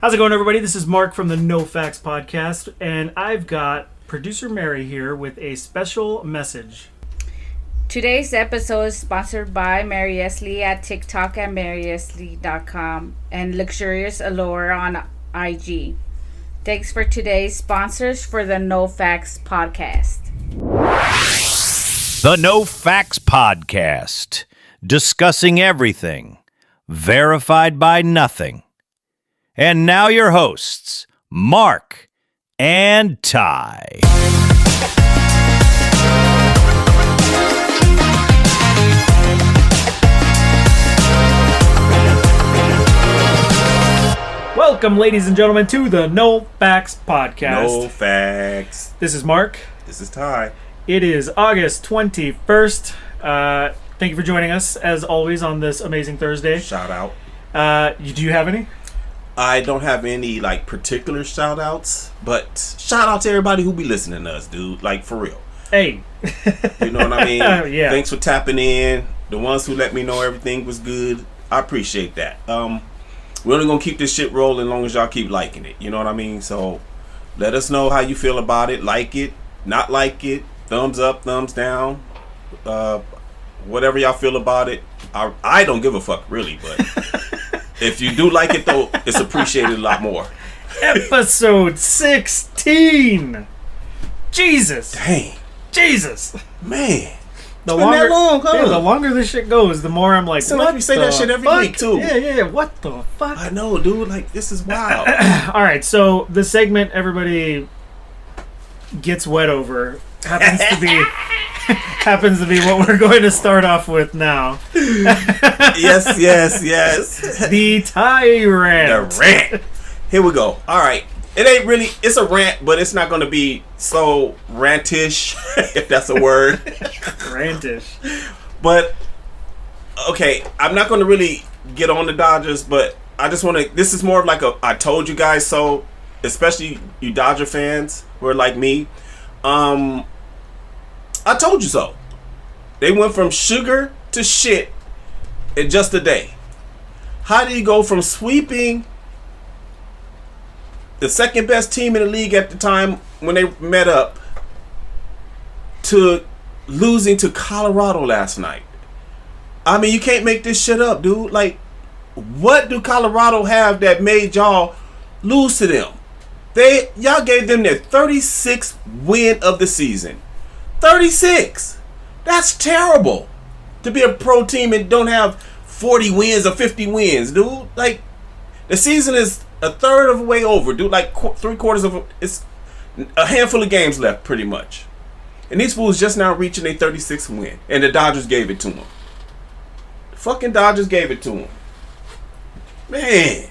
How's it going, everybody? This is Mark from the No Facts Podcast, and I've got producer Mary here with a special message. Today's episode is sponsored by Maryestlie at TikTok at Maryestlie.com and Lexurious Allure on IG. Thanks for today's sponsors for the No Facts Podcast. The No Facts Podcast, discussing everything, verified by nothing. And now your hosts, Mark and Ty. Welcome, ladies and gentlemen, to the No Facts Podcast. No facts. This is Mark. This is Ty. It is August 21st. Thank you for joining us, as always, on this amazing Thursday. Shout out. Do you have any? I don't have any particular shout outs, but shout out to everybody who be listening to us, dude. Like, for real. Hey. You know what I mean? Yeah. Thanks for tapping in. The ones who let me know everything was good. I appreciate that. We're only gonna keep this shit rolling as long as y'all keep liking it. You know what I mean? So let us know how you feel about it. Like it, not like it, thumbs up, thumbs down, whatever y'all feel about it. I don't give a fuck, really, but if you do like it, though, it's appreciated a lot more. Episode 16. Jesus. Dang. Jesus. Man. The It's been that long, huh? Yeah, the longer this shit goes, the more I'm like, So what like we say the that shit every fuck? week, too. Yeah. What the fuck? I know, dude. Like, this is wild. All right, so the segment everybody gets wet over happens to be what we're going to start off with now. yes. The Ty-Rant. The rant. Here we go. All right. It ain't really, it's a rant, but it's not going to be so rantish, if that's a word. Rantish. But, okay, I'm not going to really get on the Dodgers, but I just want to, this is more of like a I told you guys so, especially you Dodger fans who are like me. I told you so. They went from sugar to shit in just a day. How do you go from sweeping the second best team in the league at the time when they met up to losing to Colorado last night? I mean, you can't make this shit up, dude. Like, what do Colorado have that made y'all lose to them? Y'all gave them their 36th win of the season. 36. That's terrible. To be a pro team and don't have 40 wins or 50 wins, dude. Like, the season is a third of the way over, dude. Like, three-quarters of it's a handful of games left, pretty much. And these fools just now reaching their 36th win. And the Dodgers gave it to them. The fucking Dodgers gave it to them. Man.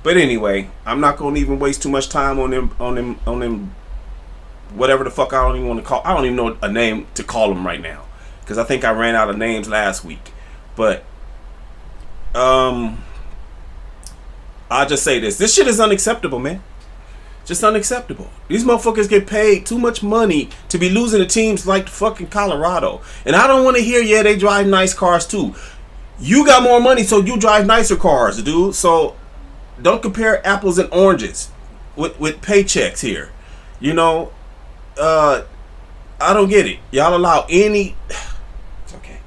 But anyway, I'm not gonna even waste too much time on them. Whatever the fuck I don't even want to call. I don't even know a name to call them right now, because I think I ran out of names last week. But I'll just say this: this shit is unacceptable, man. Just unacceptable. These motherfuckers get paid too much money to be losing to teams like fucking Colorado, and I don't want to hear. Yeah, they drive nice cars too. You got more money, so you drive nicer cars, dude. So don't compare apples and oranges with paychecks here. You know, I don't get it. Y'all allow any. It's okay.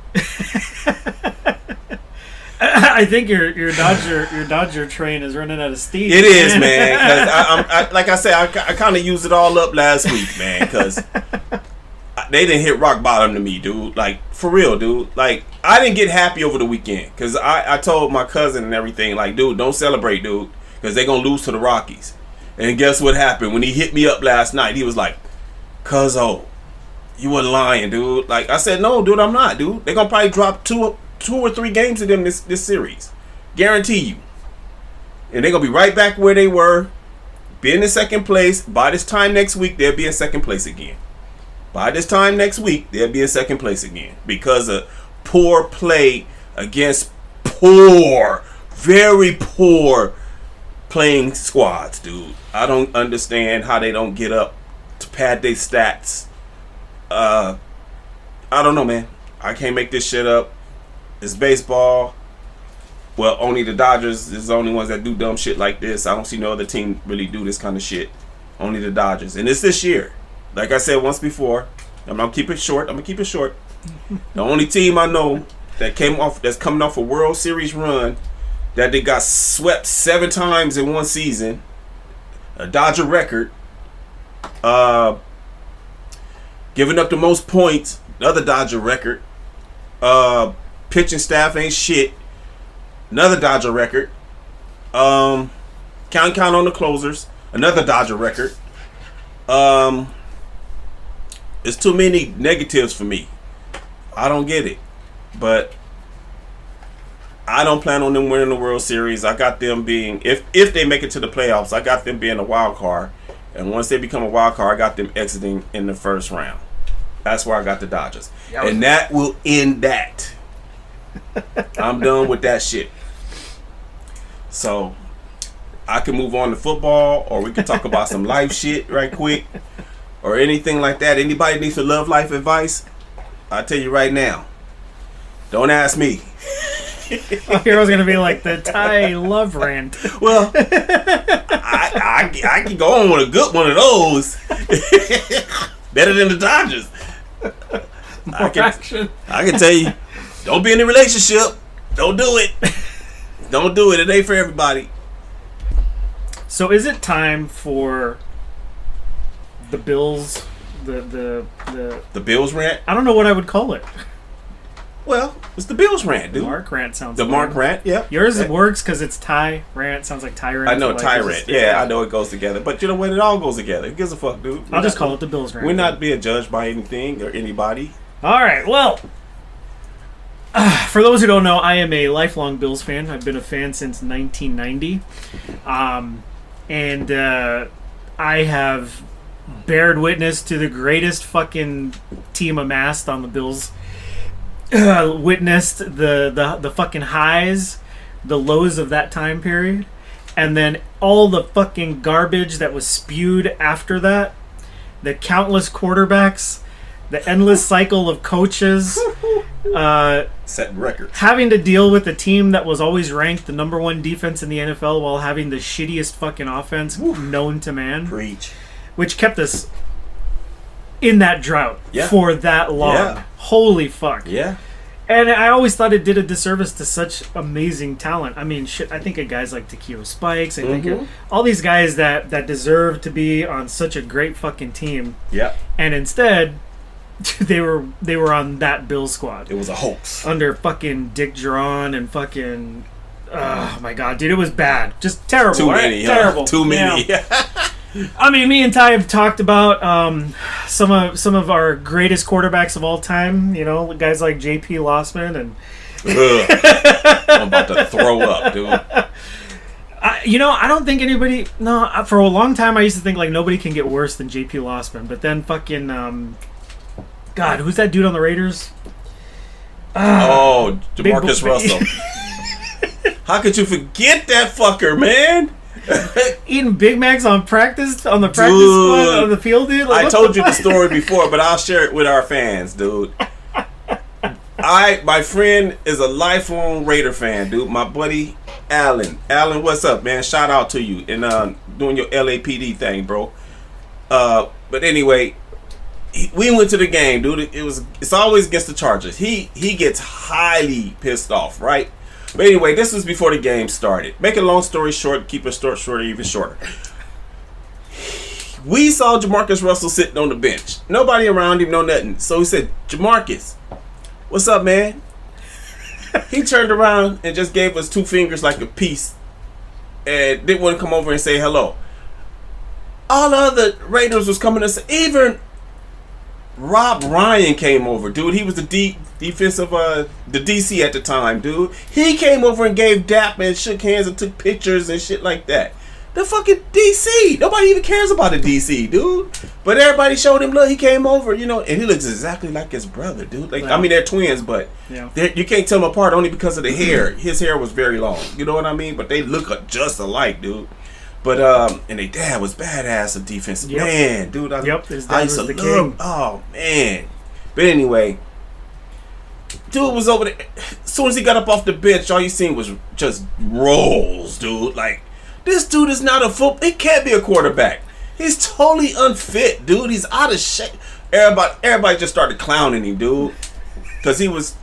I think your Dodger train is running out of steam. It is, man. Cause like I said, I kind of used it all up last week, man. Because they didn't hit rock bottom to me, dude. Like, for real, dude. Like, I didn't get happy over the weekend. Because I told my cousin and everything, like, dude, don't celebrate, dude. Because they're going to lose to the Rockies. And guess what happened? When he hit me up last night, he was like, "Cuzzo, you wasn't lying, dude." Like, I said, no, dude, I'm not, dude. They're going to probably drop two or three games of them this series. Guarantee you. And they're going to be right back where they were. Be in the second place. By this time next week, they'll be in second place again. By this time next week, they'll be in second place again. Because of poor play against very poor playing squads, dude. I don't understand how they don't get up to pad their stats. I don't know, man. I can't make this shit up. It's baseball. Well, only the Dodgers is the only ones that do dumb shit like this. I don't see no other team really do this kind of shit. Only the Dodgers. And it's this year. Like I said once before, I'm gonna keep it short. The only team I know that's coming off a World Series run that they got swept 7 times in one season, a Dodger record, giving up the most points, another Dodger record, pitching staff ain't shit, another Dodger record, count on the closers, another Dodger record. It's too many negatives for me. I don't get it. But I don't plan on them winning the World Series. I got them being, if they make it to the playoffs, I got them being a wild card. And once they become a wild card, I got them exiting in the first round. That's where I got the Dodgers. And that will end that. I'm done with that shit. So I can move on to football, or we can talk about some life shit right quick, or anything like that. Anybody needs some love life advice? I'll tell you right now. Don't ask me. I hear I was gonna be like the Ty love rant. Well, I can go on with a good one of those. Better than the Dodgers. I can tell you, don't be in a relationship. Don't do it. Don't do it. It ain't for everybody. So is it time for the Bills? The Bills rant? I don't know what I would call it. Well, it's the Bills rant, dude. Mark rant sounds. The good. Mark rant, yeah. Yours works because it's Ty-Rant. Sounds like Ty-Rant. I know Ty-Rant. Yeah, I know it goes together. But you know what? It all goes together. Who gives a fuck, dude? I'll just call it the Bills rant. We're not being judged by anything or anybody. All right. Well, for those who don't know, I am a lifelong Bills fan. I've been a fan since 1990, and I have bared witness to the greatest fucking team amassed on the Bills. Witnessed the fucking highs, the lows of that time period, and then all the fucking garbage that was spewed after that, the countless quarterbacks, the endless cycle of coaches, setting records, having to deal with a team that was always ranked the number 1 defense in the NFL while having the shittiest fucking offense known to man. Preach. Which kept us in that drought for that long. Yeah. Holy fuck. Yeah. And I always thought it did a disservice to such amazing talent. I mean, shit, I think of guys like Takeo Spikes. I think of all these guys that deserve to be on such a great fucking team. Yeah. And instead, they were on that Bill squad. It was a hoax. Under fucking Dick Duran and fucking... Oh, my God, dude, it was bad. Just terrible. Too many, right? Terrible. Too many. Yeah. I mean, me and Ty have talked about some of our greatest quarterbacks of all time. You know, guys like J.P. Lossman and. I'm about to throw up, dude. I don't think anybody. No, for a long time I used to think like nobody can get worse than J.P. Lossman, but then fucking God, who's that dude on the Raiders? Jamarcus Russell. How could you forget that fucker, man? Eating Big Macs on the practice squad on the field, dude. Like, I told you the story before, but I'll share it with our fans, dude. My friend is a lifelong Raider fan, dude. My buddy Alan. Alan, what's up, man? Shout out to you and doing your LAPD thing, bro. But anyway, we went to the game, dude. It's always against the Chargers. He gets highly pissed off, right? But anyway, this was before the game started. Make a long story short, keep it short, even shorter. We saw Jamarcus Russell sitting on the bench. Nobody around him, no nothing. So he said, Jamarcus, what's up, man? He turned around and just gave us 2 fingers like a peace and didn't want to come over and say hello. All the other Raiders was coming to say, even Rob Ryan came over, dude. He was the defensive, the DC at the time, dude. He came over and gave dap and shook hands and took pictures and shit like that. The fucking DC. Nobody even cares about the DC, dude. But everybody showed him love. He came over, and he looks exactly like his brother, dude. Like, I mean, they're twins, but you can't tell them apart only because of the hair. His hair was very long. You know what I mean? But they look just alike, dude. But and their dad was badass of defense, man, dude. His dad was the king. Oh man. But anyway, dude was over there. As soon as he got up off the bench, all you seen was just rolls, dude. Like, this dude is not a football. He can't be a quarterback. He's totally unfit, dude. He's out of shape. Everybody just started clowning him, dude, because he was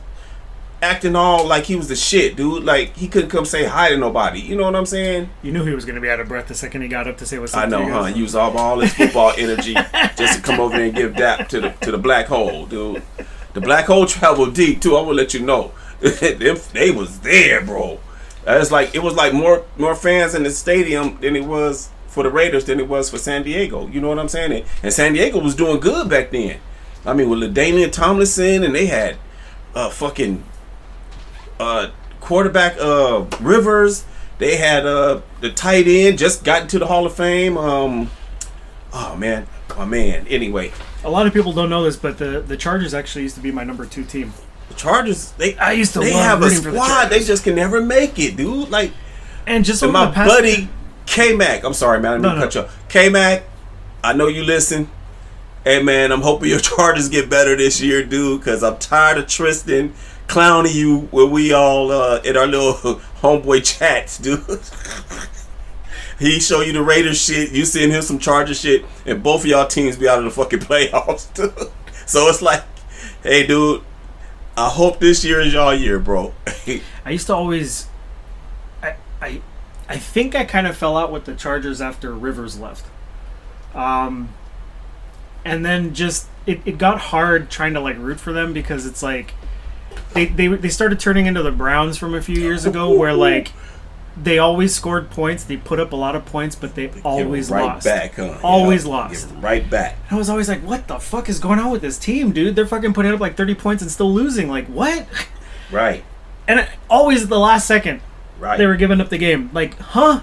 acting all like he was the shit, dude. Like, he couldn't come say hi to nobody. You know what I'm saying? You knew he was going to be out of breath the second he got up to say what's up. I know, huh? Use all his football energy just to come over there and give dap to the black hole, dude. The black hole traveled deep too. I will let you know. They was there, bro. It was like more fans in the stadium than it was for the Raiders than it was for San Diego. You know what I'm saying? And San Diego was doing good back then. I mean, with LaDainian Tomlinson, and they had fucking quarterback Rivers. They had the tight end just got into the Hall of Fame. Oh man. Anyway, a lot of people don't know this, but the Chargers actually used to be my number 2 team. the Chargers, they love have a rooting for the squad. Chargers. They just can never make it, dude. Like, And just and over my the past, buddy K-Mac. I'm sorry, man. I didn't mean to cut you off. K-Mac, I know you listen. Hey, man, I'm hoping your Chargers get better this year, dude, because I'm tired of Tristan clowning you when we all in our little homeboy chats, dude. He show you the Raiders shit, you send him some Chargers shit, and both of y'all teams be out of the fucking playoffs, dude. So it's like, hey, dude, I hope this year is y'all year, bro. I used to always, I think I kind of fell out with the Chargers after Rivers left, and then just it got hard trying to like root for them because it's like they started turning into the Browns from a few years ago where like they always scored points, they put up a lot of points, but they always lost. Right back, huh? Always lost. Give 'em right back. And I was always like, what the fuck is going on with this team, dude? They're fucking putting up like 30 points and still losing. Like, what? Right. And always at the last second, Right. they were giving up the game. Like, huh?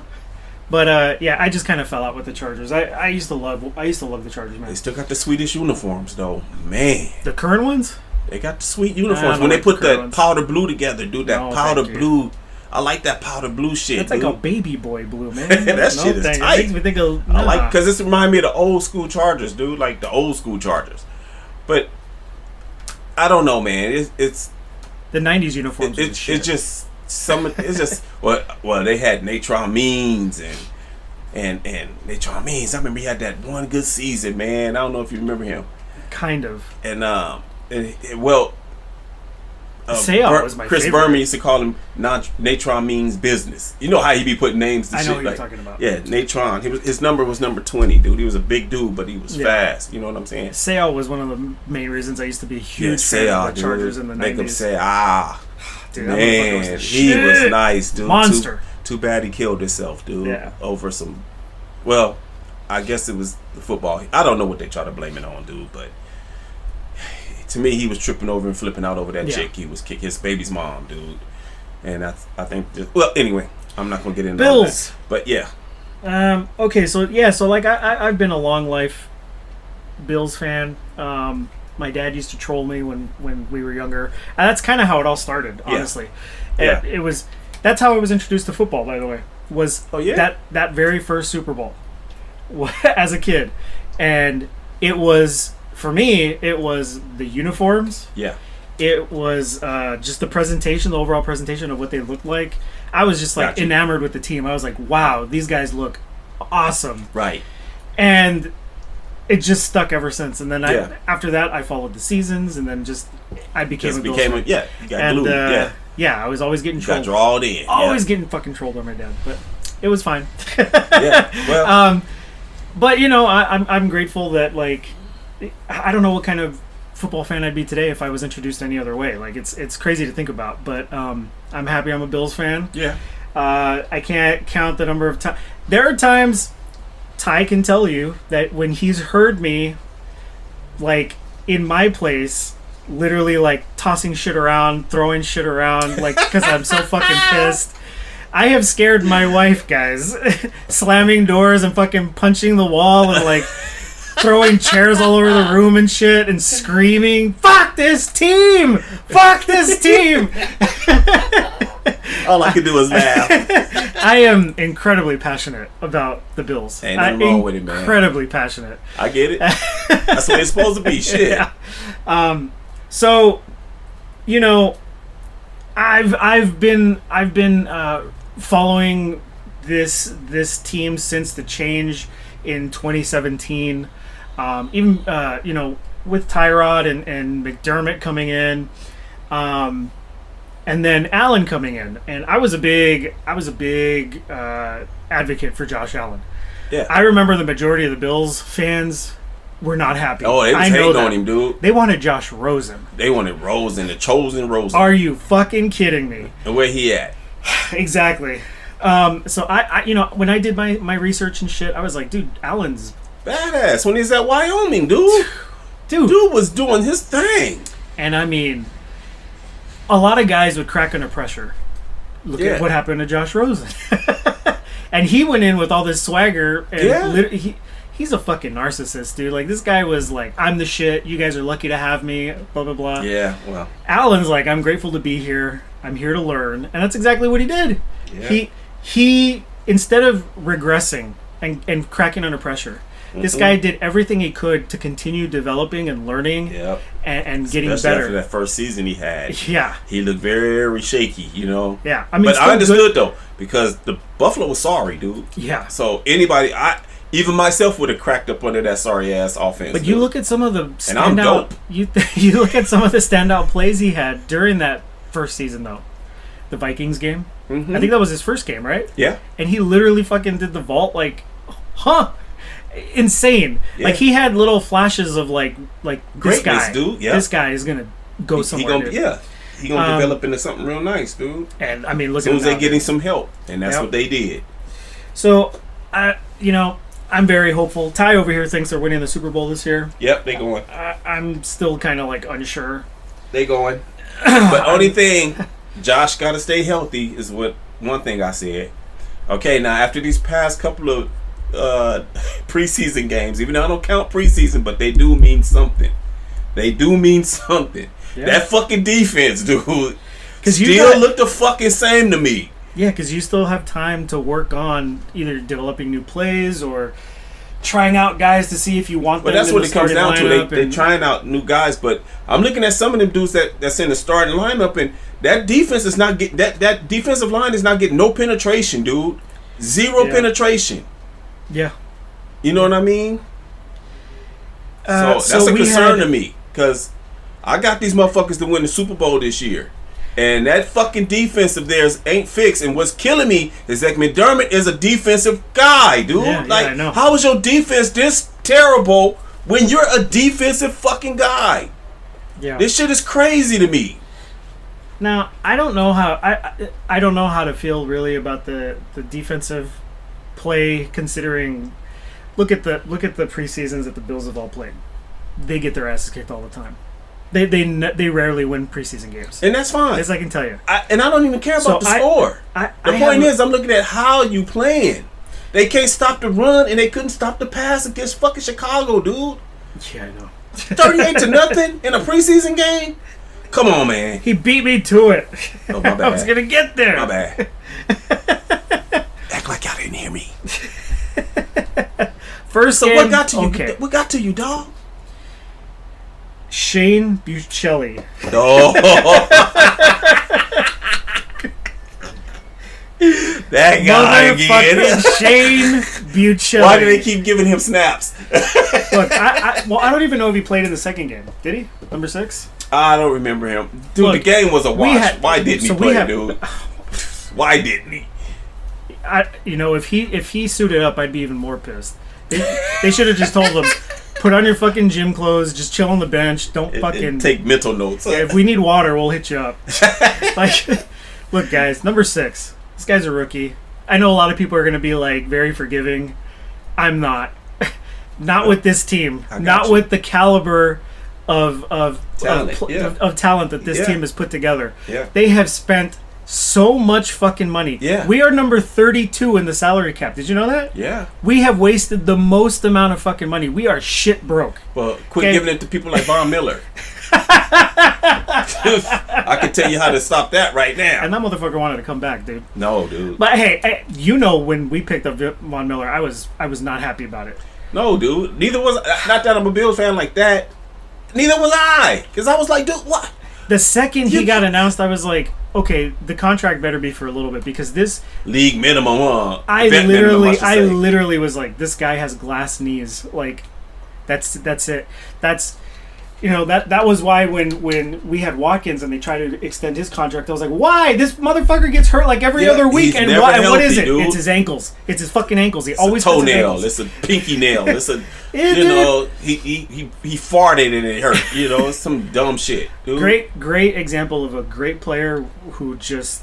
But yeah, I just kind of fell out with the Chargers. I used to love the Chargers, man. They still got the sweetest uniforms, though. Man. The current ones? They got the sweet uniforms. I When they like put the current that ones. powder blue together, dude. That No, powder thank you. blue. I like that powder blue shit, That's dude. like a baby boy blue, man. That shit is thank you. tight. It makes me think of... I like nah. because this reminds me of the old school Chargers, dude. Like the old school Chargers. But I don't know, man. It's The 90s uniforms was the shit. it's just some. It's just well they had Natron Means and Natron Means. I remember he had that one good season, man. I don't know if you remember him. Kind of. And Sayal was my Chris favorite. Berman used to call him Natron Means Business. You know how he be putting names to I know shit what you're like, talking about. Yeah, Natron. His number was number 20, dude. He was a big dude, but he was Yeah. fast. You know what I'm saying? Sayal was one of the main reasons I used to be a Yeah, huge fan Sayal, of the Chargers dude. in the 90s. Make him say, Dude, that motherfucker was man, the he shit. was nice, dude. Monster. Too bad he killed himself, dude. Yeah. Over some. Well, I guess it was the football. I don't know what they try to blame it on, dude, but to me, he was tripping over and flipping out over that Yeah. chick. He was kick his baby's mom, dude. And I think. Well, anyway, I'm not gonna get into all Bills. that. But yeah, Okay, so like I've been a long life Bills fan. My dad used to troll me when we were younger. And that's kind of how it all started, honestly. Yeah. It was that's how I was introduced to football, by the way. Was that very first Super Bowl as a kid. And it was for me, it was the uniforms. yeah, It was just the presentation, the overall presentation of what they looked like. I was just like Gotcha. enamored with the team. I was like, wow, these guys look awesome. right. And it just stuck ever since. And then Yeah. after that, I followed the seasons, and then I became Just a Bills became fan. you got And glued. I was always getting You got trolled. drawed in. Always getting fucking trolled by my dad, but it was fine. Yeah. Well, But you know, I'm grateful that like I don't know what kind of football fan I'd be today if I was introduced any other way. Like it's crazy to think about, but I'm happy I'm a Bills fan. yeah. I can't count the number of times. There are times Ty can tell you that when he's heard me, like in my place, literally like tossing shit around, throwing shit around, like because I'm so fucking pissed. I have scared my wife, guys, slamming doors and fucking punching the wall and like throwing chairs all over the room and shit and screaming, "Fuck this team! Fuck this team!" All I could do was laugh. I am incredibly passionate about the Bills. Ain't nothing wrong with it, man. Incredibly passionate. I get it. That's what it's supposed to be. Shit. Yeah. So you know, I've been following this team since the change in 2017. Even you know, with Ty-Rant and McDermott coming in, and then Allen coming in, and I was a big advocate for Josh Allen. Yeah. I remember the majority of the Bills fans were not happy. Oh, they was hating on him, dude. They wanted Josh Rosen. They wanted Rosen, the chosen Rosen. Are you fucking kidding me? And where he at? Exactly. So I you know, when I did my research and shit, I was like, dude, Allen's Badass when he's at Wyoming, dude. Dude was doing his thing. And I mean, a lot of guys would crack under pressure. Look at what happened to Josh Rosen. And he went in with all this swagger. And he's a fucking narcissist, dude. Like, this guy was like, I'm the shit. You guys are lucky to have me. Blah, blah, blah. Yeah, well. Allen's like, I'm grateful to be here. I'm here to learn. And that's exactly what he did. Yeah. He instead of regressing and cracking under pressure, this guy did everything he could to continue developing and learning and getting Especially better. After that first season he had. Yeah. He looked very shaky, you know? Yeah. I mean, but I understood, though, because the Buffalo was sorry, dude. Yeah. So anybody, even myself would have cracked up under that sorry-ass offense. But you look at some of the and I'm dope. You look at some of the standout plays he had during that first season, though. The Vikings game. I think that was his first game, right? Yeah. And he literally fucking did the vault, like, insane. Yeah. Like, he had little flashes of like this Greatness, guy, dude. Yeah. This guy is gonna go somewhere. He gonna develop into something real nice, dude. And I mean, look as soon at as they getting some help, and that's what they did. So, you know, I'm very hopeful. Ty over here thinks they're winning the Super Bowl this year. Yep, they going. I'm still kind of like unsure. They going. But only thing, Josh got to stay healthy is what one thing I said. Okay, now after these past couple of preseason games, even though I don't count preseason, but they do mean something. They do mean something. Yeah. That fucking defense, dude, still look the fucking same to me. Yeah, because you still have time to work on either developing new plays or trying out guys to see if you want them. But that's what it comes down to. They're and trying out new guys. But I'm looking at some of them dudes that's in the starting lineup, and that defense is not getting that defensive line is not getting no penetration, dude. Zero penetration. Yeah. You know what I mean? So that's a concern to me, because I got these motherfuckers to win the Super Bowl this year. And that fucking defense of theirs ain't fixed. And what's killing me is that McDermott is a defensive guy, dude. I know. How is your defense this terrible when you're a defensive fucking guy? Yeah. This shit is crazy to me. Now, I don't know how I don't know how to feel really about the defensive play, considering look at the preseasons that the Bills have all played. They get their asses kicked all the time. They rarely win preseason games, and that's fine. As I can tell you. And I don't even care about the score. The point is, I'm looking at how you playing. They can't stop the run, and they couldn't stop the pass against fucking Chicago, dude. Yeah, I know. 38-0 in a preseason game. Come on, man. He beat me to it. Oh, my bad. I was gonna get there. My bad. Act like y'all didn't hear me. First so game, what got to you? Okay. What got to you, dog? Shane Buccelli. Oh. That guy again. Shane Buccelli. Why do they keep giving him snaps? Look, I don't even know if he played in the second game. Did he? Number 6? I don't remember him. Dude, look, the game was a wash. Why didn't he play, dude? Why didn't he? If he suited up, I'd be even more pissed. They should have just told him, put on your fucking gym clothes, just chill on the bench, don't fucking take mental notes. If we need water, we'll hit you up. Like, look, guys, number 6. This guy's a rookie. I know a lot of people are going to be like very forgiving. I'm not. Not with this team. Not with the caliber of talent that this team has put together. Yeah. They have spent so much fucking money. Yeah. We are number 32 in the salary cap. Did you know that? Yeah. We have wasted the most amount of fucking money. We are shit broke. Well, quit giving it to people like Von Miller. I can tell you how to stop that right now. And that motherfucker wanted to come back, dude. No, dude. But hey, when we picked up Von Miller, I was not happy about it. No, dude. Neither was not that I'm a Bills fan like that. Neither was I, because I was like, dude, what? The second he got announced, I was like, okay, the contract better be for a little bit because this league minimum. I vet minimum, I should say. literally was like, this guy has glass knees. Like, that's it. That's that was why when we had Watkins and they tried to extend his contract, I was like, why? This motherfucker gets hurt like every other week, and what is it? Dude. It's his ankles. It's his fucking ankles. He always a hurts his toenail. ankles. It's a pinky nail. It's a he farted and it hurt. It's some dumb shit, dude. Great example of a great player who just,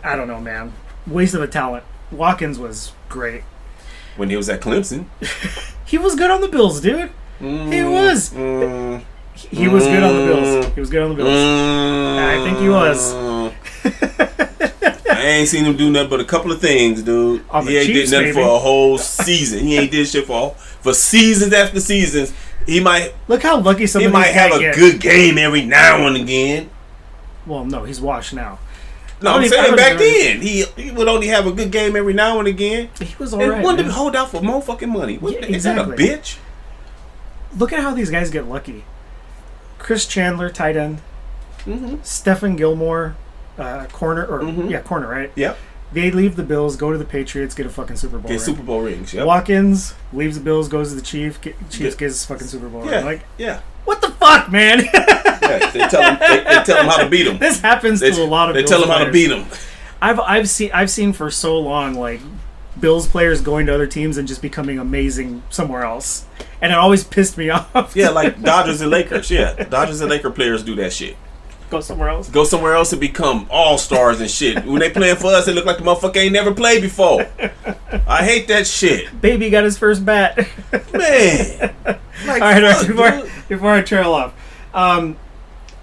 I don't know, man, waste of a talent. Watkins was great when he was at Clemson. He was good on the Bills, dude. He was. He was good on the Bills. He was good on the Bills. I think he was. I ain't seen him do nothing but a couple of things, dude. He ain't did nothing for a whole season. He ain't did shit for seasons after seasons. He might look how lucky some of these guys have a good game every now and again. Well, no, he's washed now. No, I'm saying back then he would only have a good game every now and again. He was alright. And wanted to hold out for more fucking money. Is that a bitch? Look at how these guys get lucky. Chris Chandler, tight end. Stephen Gilmore, corner, corner, right? Yep. They leave the Bills, go to the Patriots, get a fucking Super Bowl ring. Super Bowl rings, yep. Watkins leaves the Bills, goes to the Chiefs, gets his fucking Super Bowl ring. Like, what the fuck, man? They tell him how to beat them. This happens to a lot of Bills players. They tell him how to beat them. I've seen for so long, like, Bills players going to other teams and just becoming amazing somewhere else. And it always pissed me off. Yeah, like Dodgers and Lakers. Yeah, Dodgers and Laker players do that shit. Go somewhere else. Go somewhere else and become all-stars and shit. When they playing for us, they look like the motherfucker ain't never played before. I hate that shit. Baby got his first bat. Man. Like, all right, before I trail off.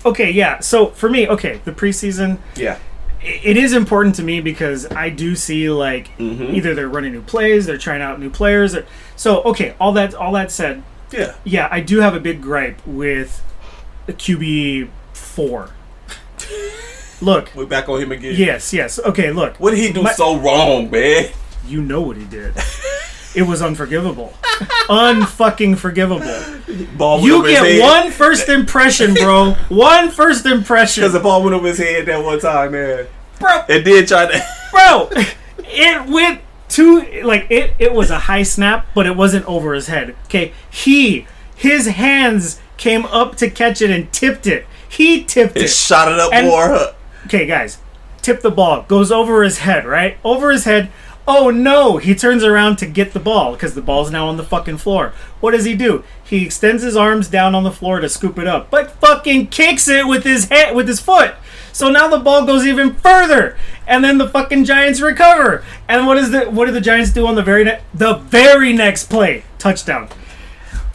Okay, yeah. So, for me, the preseason. Yeah. It is important to me because I do see, like, either they're running new plays, they're trying out new players. So, all that said, yeah, I do have a big gripe with the QB4. Look. We're back on him again. Yes. Okay, look. What did he do so wrong, man? You know what he did. It was unforgivable. Unfucking forgivable. You get one first impression, bro. One first impression. Because the ball went over his head that one time, man. Bro. It did try to... Bro, it went to... Like, it was a high snap, but it wasn't over his head. Okay? His hands came up to catch it and tipped it. He tipped it. It shot it up more. Okay, guys. Tip the ball. Goes over his head, right? Over his head. Oh, no. He turns around to get the ball because the ball's now on the fucking floor. What does he do? He extends his arms down on the floor to scoop it up, but fucking kicks it with his head, with his foot. So now the ball goes even further, and then the fucking Giants recover. And what do the Giants do on the very next play? Touchdown.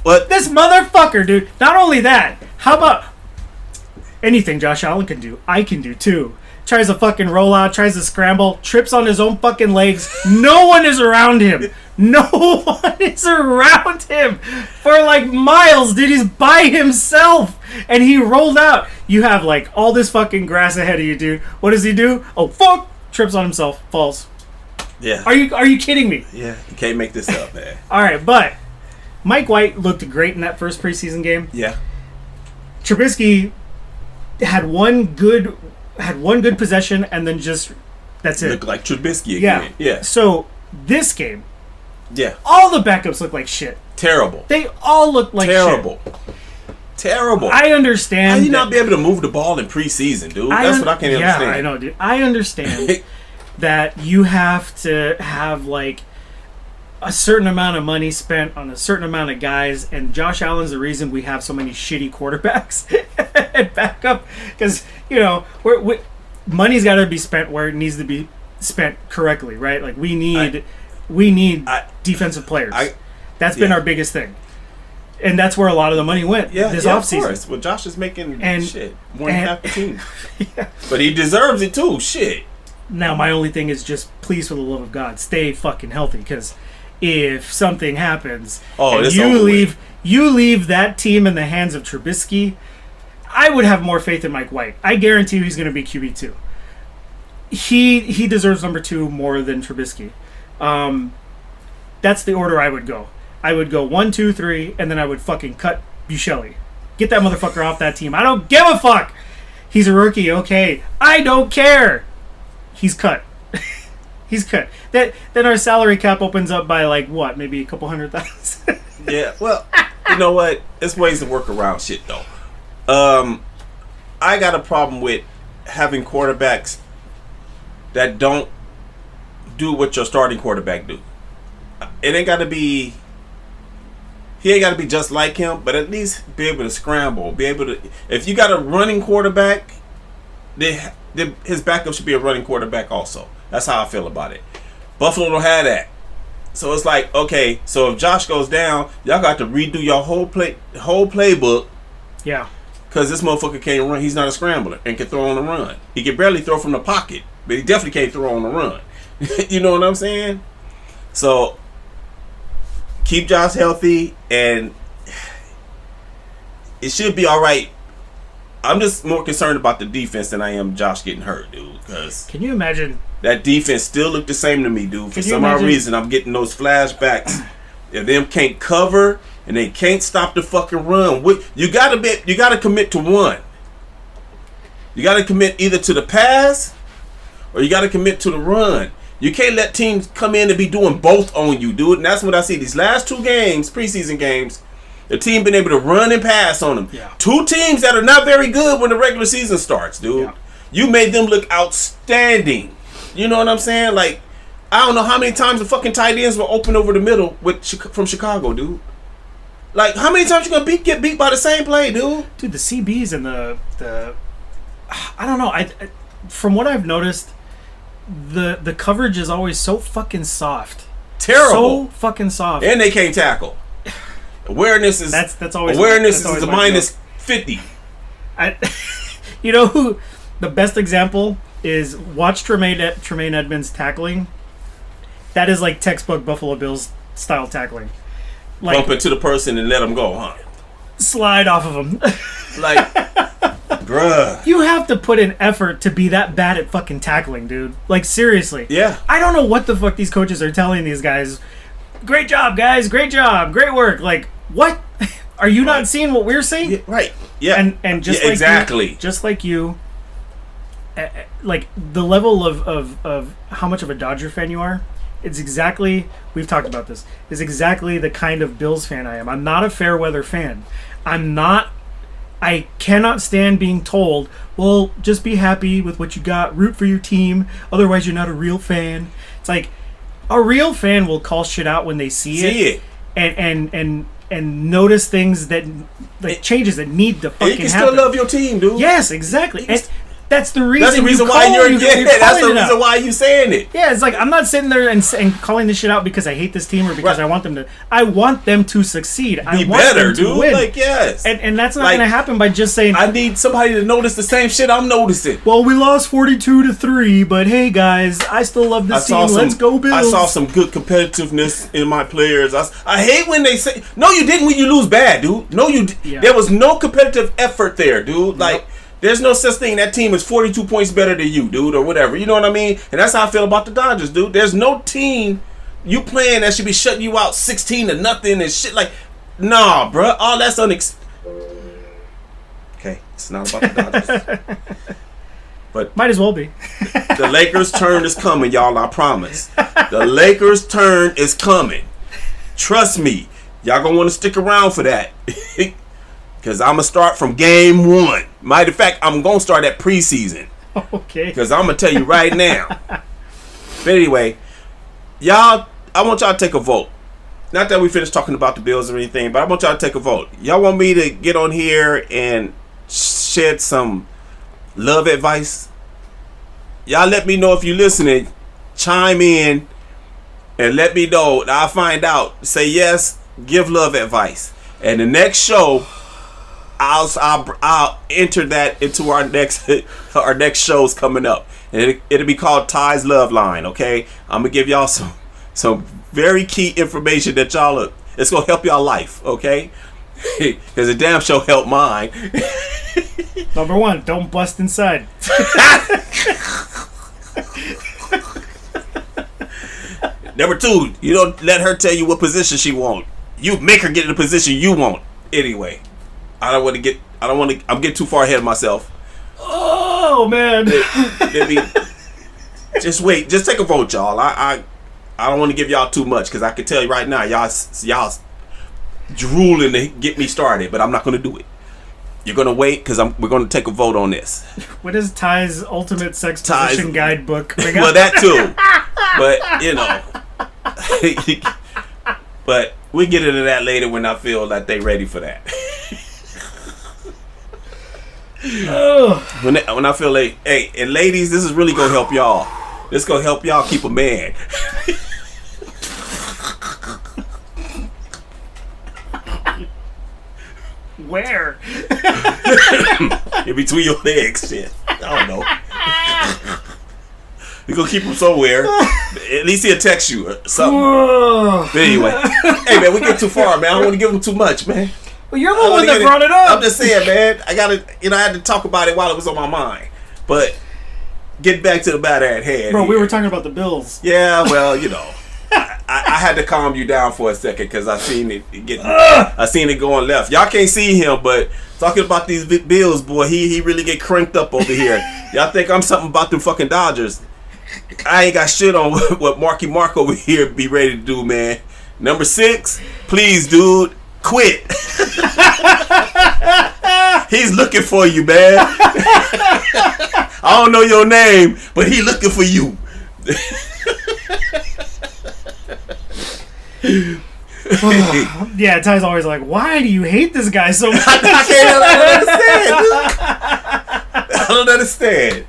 What? This motherfucker, dude. Not only that, how about anything Josh Allen can do, I can do too. Tries to fucking roll out, tries to scramble, trips on his own fucking legs. No one is around him. No one is around him for like miles, dude. He's by himself. And he rolled out. You have like all this fucking grass ahead of you, dude. What does he do? Oh, fuck! Trips on himself, falls. Yeah. Are you kidding me? Yeah, you can't make this up, man. All right, but Mike White looked great in that first preseason game. Yeah. Trubisky had one good possession and then just that's it. Looked like Trubisky again. Yeah. So this game, all the backups look like shit. Terrible. They all look like terrible. Shit. Terrible. I understand. How you not be able to move the ball in preseason, dude? That's what I can't understand. Yeah, I know, dude. I understand that you have to have like a certain amount of money spent on a certain amount of guys, and Josh Allen's the reason we have so many shitty quarterbacks at backup because money's got to be spent where it needs to be spent correctly, right? Like we need defensive players. That's been our biggest thing, and that's where a lot of the money went this offseason. Of course. Well, Josh is making more than half the team, yeah. But he deserves it too. Shit. Now my only thing is just please, for the love of God, stay fucking healthy because if something happens and you leave that team in the hands of Trubisky, I would have more faith in Mike White. I guarantee you he's going to be QB2. He deserves number 2 more than Trubisky. That's the order I would go. I would go 1, 2, 3, and then I would fucking cut Buscelli. Get that motherfucker off that team. I don't give a fuck. He's a rookie. Okay, I don't care. He's cut. He's cut. Then our salary cap opens up by like what? Maybe a couple $100,000. Yeah. Well, you know what? There's ways to work around shit though. I got a problem with having quarterbacks that don't do what your starting quarterback do. It ain't got to be. He ain't got to be just like him, but at least be able to scramble. Be able to. If you got a running quarterback, then his backup should be a running quarterback also. That's how I feel about it. Buffalo don't have that. So it's like, okay, so if Josh goes down, y'all got to redo your whole playbook. Yeah. Because this motherfucker can't run. He's not a scrambler and can throw on the run. He can barely throw from the pocket, but he definitely can't throw on the run. You know what I'm saying? So keep Josh healthy, and it should be all right. I'm just more concerned about the defense than I am Josh getting hurt, dude. Because can you imagine? That defense still look the same to me, dude. For some odd reason, I'm getting those flashbacks. If them can't cover and they can't stop the fucking run, you gotta commit to one. You gotta commit either to the pass or you gotta commit to the run. You can't let teams come in and be doing both on you, dude. And that's what I see. These last 2 games, preseason games, the team been able to run and pass on them. Yeah. 2 teams that are not very good when the regular season starts, dude. Yeah. You made them look outstanding. You know what I'm saying? Like, I don't know how many times the fucking tight ends were open over the middle from Chicago, dude. Like, how many times you gonna get beat by the same play, dude? Dude, the CBs and the I don't know. I from what I've noticed, the coverage is always so fucking soft. Terrible. So fucking soft. And they can't tackle. Awareness is that's always awareness that's always is a minus 50. You know who the best example is? Watch Tremaine Edmonds tackling. That is like textbook Buffalo Bills style tackling. Like, bump into the person and let them go, huh? Slide off of them. Like, bruh. You have to put in effort to be that bad at fucking tackling, dude. Like, seriously. Yeah. I don't know what the fuck these coaches are telling these guys. Great job, guys. Great job. Great work. Like, what? Are you not seeing what we're seeing? Yeah, right. Yeah. And just yeah, like exactly. Just like you, like the level of how much of a Dodger fan you are, it's exactly, we've talked about this, is exactly the kind of Bills fan I am. I'm not a fair weather fan. I cannot stand being told, well, just be happy with what you got, root for your team, otherwise you're not a real fan. It's like, a real fan will call shit out when they see it. And notice things that, like, changes that need to fucking happen. You can still love your team, dude. Yes, exactly. And that's the reason. That's the reason why that's the reason why you saying it. Yeah, it's like I'm not sitting there and calling this shit out because I hate this team or because I want them to. I want them to succeed. I want better, them to dude. win. Like, yes. And that's not going to happen by just saying. I need somebody to notice the same shit I'm noticing. Well, we lost 42-3, but hey guys, I still love this team. Let's go Bills. I saw some good competitiveness in my players. I hate when they say, "No, you didn't when you lose bad, dude." No, there was no competitive effort there, dude. Like. Nope. There's no such thing. That team is 42 points better than you, dude, or whatever. You know what I mean? And that's how I feel about the Dodgers, dude. There's no team you playing that should be shutting you out 16-0 and shit. Like, nah, bruh. All that's Okay, it's not about the Dodgers. But might as well be. The Lakers' turn is coming, y'all. I promise. The Lakers' turn is coming. Trust me. Y'all gonna want to stick around for that. Because I'm going to start from game 1. Matter of fact, I'm going to start at preseason. Okay. Because I'm going to tell you right now. But anyway, y'all, I want y'all to take a vote. Not that we finished talking about the Bills or anything, but I want y'all to take a vote. Y'all want me to get on here and shed some love advice? Y'all let me know if you're listening. Chime in and let me know. I'll find out. Say yes, give love advice. And the next show... I'll enter that into our next shows coming up, and it'll be called Ty's Love Line. Okay, I'm gonna give y'all some very key information that it's gonna help y'all life. Okay, because a damn show helped mine. Number 1, don't bust inside. Number 2, you don't let her tell you what position she want. You make her get in the position you want. Anyway. I'm getting too far ahead of myself. Oh man. Just wait. Just take a vote, y'all. I don't want to give y'all too much because I can tell you right now, y'all drooling to get me started, but I'm not going to do it. You're going to wait because we're going to take a vote on this. What is Ty's ultimate sex position guidebook? Well, that too. But but we get into that later when I feel that they ready for that. When I feel like, hey, and ladies, this is really gonna help y'all. This gonna help y'all keep a man. Where? In between your legs, shit. I don't know. We gonna keep him somewhere. At least he'll text you or something. Whoa. But anyway, hey man, we get too far, man. I don't want to give him too much, man. Well, you're the one that brought it up. I'm just saying, man. I had to talk about it while it was on my mind. But get back to the matter at hand. Bro, here. we were talking about the Bills. Yeah, well, I had to calm you down for a second because I seen it going left. Y'all can't see him, but talking about these Bills, boy, he really get cranked up over here. Y'all think I'm something about them fucking Dodgers? I ain't got shit on what Marky Mark over here be ready to do, man. Number 6, please, dude, quit. He's looking for you, man. I don't know your name, but he looking for you. Yeah, Ty's always like, why do you hate this guy so much? I don't understand.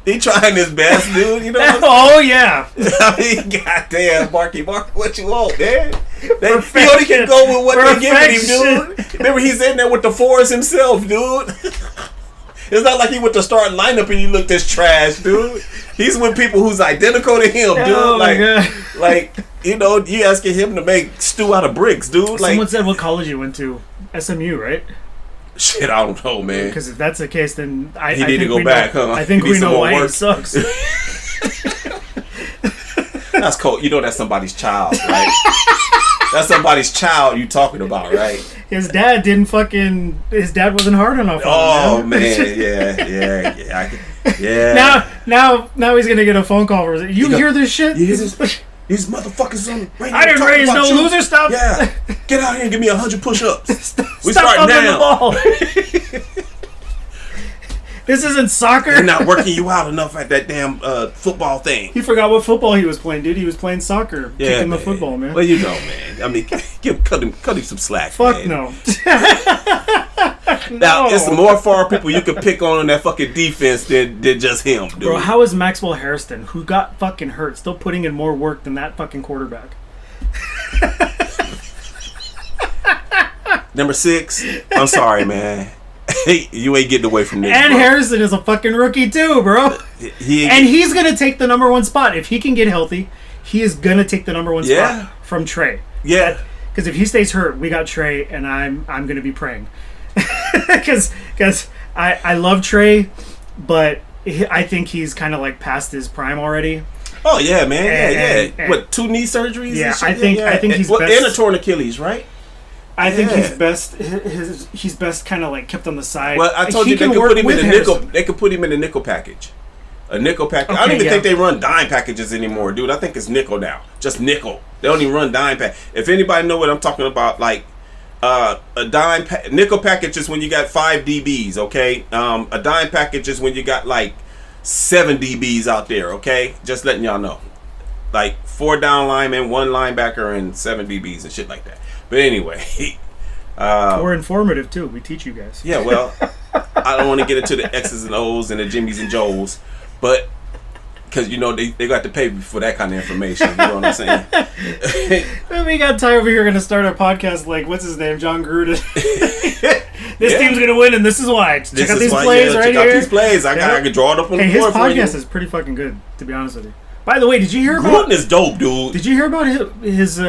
He trying his best, dude. You know what I'm saying? Oh, yeah. I mean, goddamn, Marky Mark, what you want, man? He only can go with what they're giving him, dude. Remember, he's in there with the fours himself, dude. It's not like he went to start lineup and you look this trash, dude. He's with people who's identical to him, dude. Oh, like, you asking him to make stew out of bricks, dude. Someone said what college you went to. SMU, right? Shit, I don't know, man. Because if that's the case, then I need to go back, huh? I think we know why he sucks. That's cool. You know that's somebody's child, right? That's somebody's child you talking about, right? His dad wasn't hard enough on him. Man, yeah. Now he's gonna get a phone call. You hear this shit? You hear this? These motherfuckers on radio. I didn't raise no loser stuff. Yeah, get out here and give me 100 push-ups. We Stop start now. The ball. This isn't soccer. They're not working you out enough at that damn football thing. He forgot what football he was playing, dude. He was playing soccer. Yeah, Kicking the football, man. Well, man. I mean, cut him some slack. Fuck man. no. Now, it's more far people you could pick on that fucking defense than just him, dude. Bro, how is Maxwell Hairston, who got fucking hurt, still putting in more work than that fucking quarterback? Number 6, I'm sorry, man. You ain't getting away from this. And bro. Harrison is a fucking rookie too, bro. He's gonna take the number 1 spot if he can get healthy. He is gonna take the number 1 spot from Trey. Yeah. Because if he stays hurt, we got Trey, and I'm gonna be praying. Because I love Trey, but I think he's kind of like past his prime already. Oh yeah, man. And, what, 2 knee surgeries? Yeah, and shit? I think he's best. And a torn Achilles, right? I think he's best. He's best kind of like kept on the side. Well, I told you they could put him in a nickel. They could put him in a nickel package. A nickel package. I don't even think they run dime packages anymore, dude. I think it's nickel now. Just nickel. They don't even run dime pack. If anybody know what I'm talking about, like a nickel package is when you got 5 DBs. Okay, a dime package is when you got like 7 DBs out there. Okay, just letting y'all know. Like 4 down linemen, 1 linebacker, and 7 DBs and shit like that. But anyway, we're informative too. We teach you guys. Yeah, well, I don't want to get into the X's and O's and the Jimmys and Joes, but because they got to pay for that kind of information. You know what I'm saying? We got Ty over here going to start our podcast like what's his name, John Gruden. This team's going to win, and this is why. Check out these plays right here. Check out these plays. I can draw it up on the board. His podcast is pretty fucking good, to be honest with you. By the way, did you hear about... Gruden is dope, dude. Did you hear about his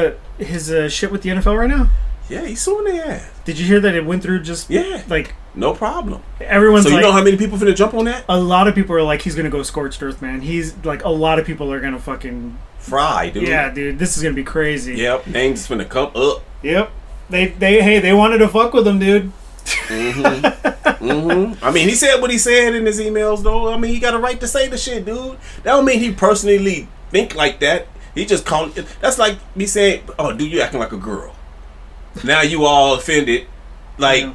shit with the NFL right now? Yeah, he's suing their ass. Did you hear that it went through just... Yeah. Like... No problem. Everyone's so you know how many people finna jump on that? A lot of people are like, he's going to go scorched earth, man. He's like, a lot of people are going to fucking... Fry, dude. Yeah, dude. This is going to be crazy. Yep. Names finna come up. Yep. They wanted to fuck with him, dude. I mean, he said what he said in his emails, though. I mean, he got a right to say the shit, dude. That don't mean he personally think like that. He just called it. That's like me saying, "Oh, dude, you acting like a girl." Now you all offended, like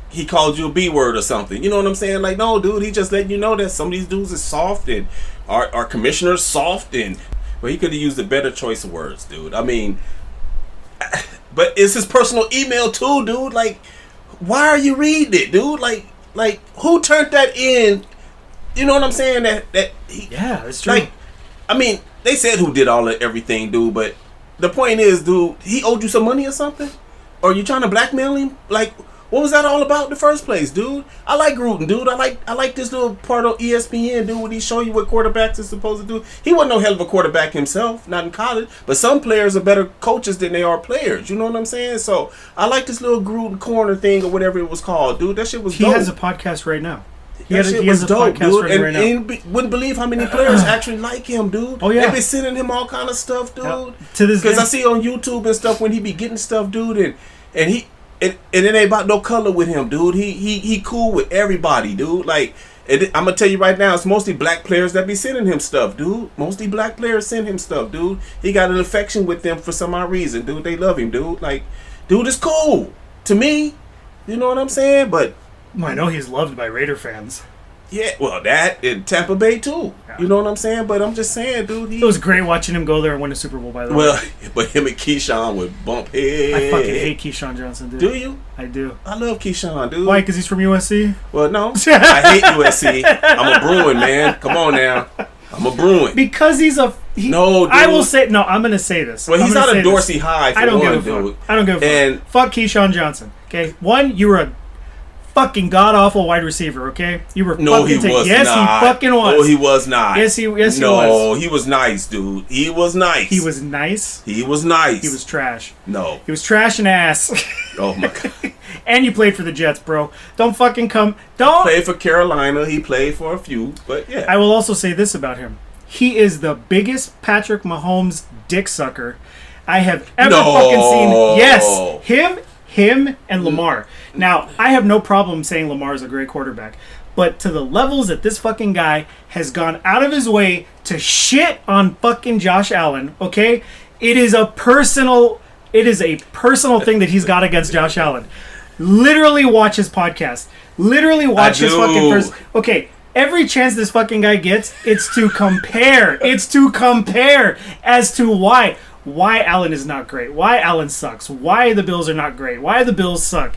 he called you a B word or something. You know what I'm saying? Like, no, dude, he just letting you know that some of these dudes is soft and our commissioner's soft, and well, he could have used a better choice of words, dude. I mean, but it's his personal email too, dude. Like, why are you reading it, dude? Like who turned that in? You know what I'm saying? That he, yeah, that's true. Like, I mean, they said who did all of everything, dude. But the point is, dude, he owed you some money or something, or you trying to blackmail him? Like, what was that all about in the first place, dude? I like Gruden, dude. I like this little part of ESPN, dude, when he show you what quarterbacks are supposed to do. He wasn't no hell of a quarterback himself, not in college. But some players are better coaches than they are players. You know what I'm saying? So I like this little Gruden corner thing or whatever it was called, dude. That shit was dope. He has a podcast right now. He has a dope, dude. And wouldn't believe how many players actually like him, dude. Oh, yeah. They be sending him all kind of stuff, dude. Yep. To this day. Because I see on YouTube and stuff when he be getting stuff, dude, and he... And it ain't about no color with him, dude. He cool with everybody, dude. Like, I'm gonna tell you right now, it's mostly black players that be sending him stuff, dude. Mostly black players send him stuff, dude. He got an affection with them for some odd reason, dude. They love him, dude. Like, dude is cool to me. You know what I'm saying? But well, I know he's loved by Raider fans. yeah, well, that in Tampa Bay too. Yeah. You know what I'm saying? But I'm just saying, dude. It was great watching him go there and win a Super Bowl. By the way. Well, but him and Keyshawn would bump heads. I fucking hate Keyshawn Johnson, dude. Do you? I do. I love Keyshawn, dude. Why? Because he's from USC? Well, no. I hate USC. I'm a Bruin, man. Come on now. I'm a Bruin. Because he's a... no, dude. I will say... No, I'm going to say this. Well, he's not a Dorsey High for I don't one, give a dude. fuck. I don't give a fuck. And fuck Keyshawn Johnson. Okay? One, you were a fucking god-awful wide receiver, okay? You were no, fucking... he was yes, not. he fucking was. No, he was not. Yes, he was. No, he was nice, dude. He was nice. He was nice? He was nice. He was trash. No. He was trash and ass. Oh, my God. And you played for the Jets, bro. Don't fucking come... Don't... Played for Carolina. He played for a few, but yeah. I will also say this about him. He is the biggest Patrick Mahomes dick sucker I have ever fucking seen. Yes, him and Lamar. Now, I have no problem saying Lamar is a great quarterback, but to the levels that this fucking guy has gone out of his way to shit on fucking Josh Allen, okay? It is a personal thing that he's got against Josh Allen. Literally watch his podcast. Literally watch his fucking first... Okay, every chance this fucking guy gets, it's to compare. It's to compare as to why Allen is not great, why Allen sucks, why the Bills are not great, why the Bills suck.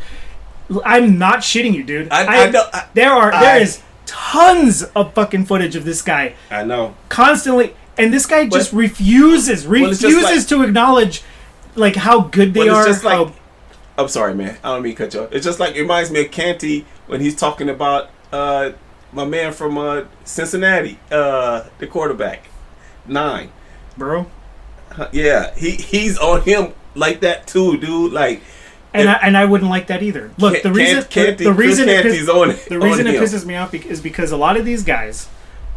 I'm not shitting you, dude. There is tons of fucking footage of this guy. I know. Constantly, and this guy just refuses to acknowledge like how good they are. Just like, I'm sorry, man. I don't mean to cut you off. It's just like it reminds me of Canty when he's talking about my man from Cincinnati, the quarterback, 9. Bro. Yeah, he's on him like that too, dude. Like, and I wouldn't like that either. Look, the reason it pisses me off is because a lot of these guys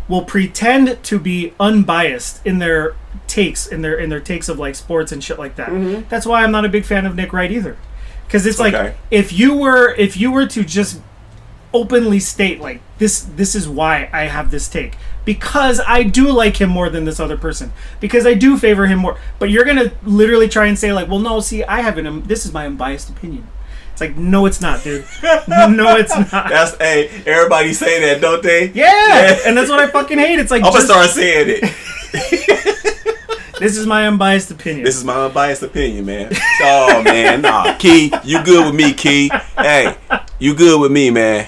will pretend to be unbiased in their takes, in their takes of like sports and shit like that. Mm-hmm. That's why I'm not a big fan of Nick Wright either, because it's like if you were to just openly state like this is why I have this take, because I do like him more than this other person, because I do favor him more, but you're gonna literally try and say like, well, no, see, I have this is my unbiased opinion. It's like, no, it's not, dude. No, it's not. Everybody say that, don't they? Yeah, and that's what I fucking hate. It's like, I'm gonna start saying it. This is my unbiased opinion. This is my unbiased opinion, man. Oh man, nah, Key, you good with me, Key? Hey, you good with me, man?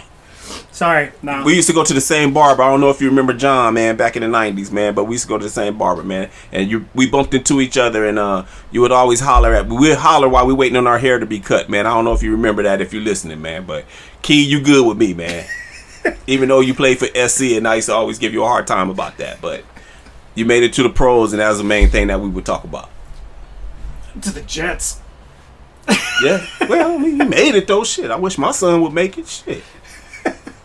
Sorry, no. We used to go to the same barber. I don't know if you remember John, man, back in the 90s, man, but we used to go to the same barber, man. And we bumped into each other, and you would always holler at me. We'd holler while we waiting on our hair to be cut, man. I don't know if you remember that if you're listening, man. But, Key, you good with me, man. Even though you played for SC, and I used to always give you a hard time about that. But you made it to the pros, and that was the main thing that we would talk about. To the Jets. Yeah. Well, he made it, though. Shit, I wish my son would make it. Shit.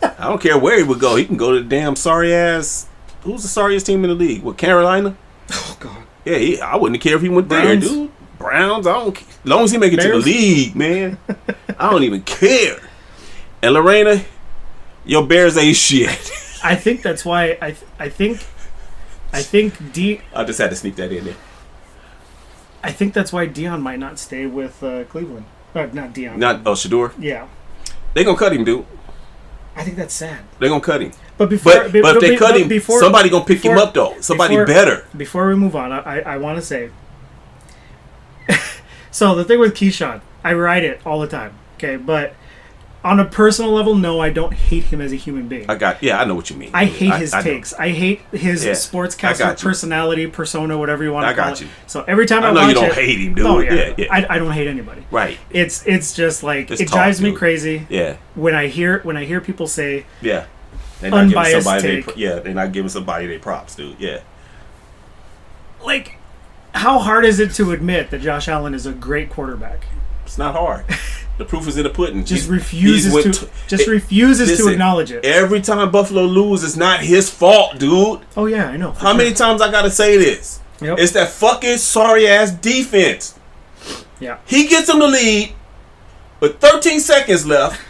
I don't care where he would go. He can go to the damn sorry ass. Who's the sorriest team in the league? What, Carolina? Oh God. Yeah, I wouldn't care if he went Browns. there, dude. Browns. I don't. As long as he make it to the league, man. I don't even care. And Lorena, your Bears ain't shit. I think that's why I think I just had to sneak that in there. I think that's why Dion might not stay with Cleveland. Not Dion. Shador. Yeah. They gonna cut him, dude. I think that's sad. They gonna cut him. But if they cut him, somebody gonna pick him up though. Somebody better. Before we move on, I want to say. So the thing with Keyshawn, I ride it all the time. Okay, but on a personal level, no, I don't hate him as a human being. I know what you mean. I hate his takes. I hate his sportscaster personality, persona, whatever you want to call it. So every time I watch it, you don't hate him, dude. Oh, yeah. I don't hate anybody. Right. It's just like it drives me crazy. Yeah. When I hear people say they're not unbiased take. They're not giving somebody their props, dude. Yeah. Like, how hard is it to admit that Josh Allen is a great quarterback? It's not hard. The proof is in the pudding. Just refuses to acknowledge it. Every time Buffalo loses, it's not his fault, dude. Oh yeah, I know. How many times I gotta say this? Yep. It's that fucking sorry ass defense. Yeah. He gets them the lead with 13 seconds left.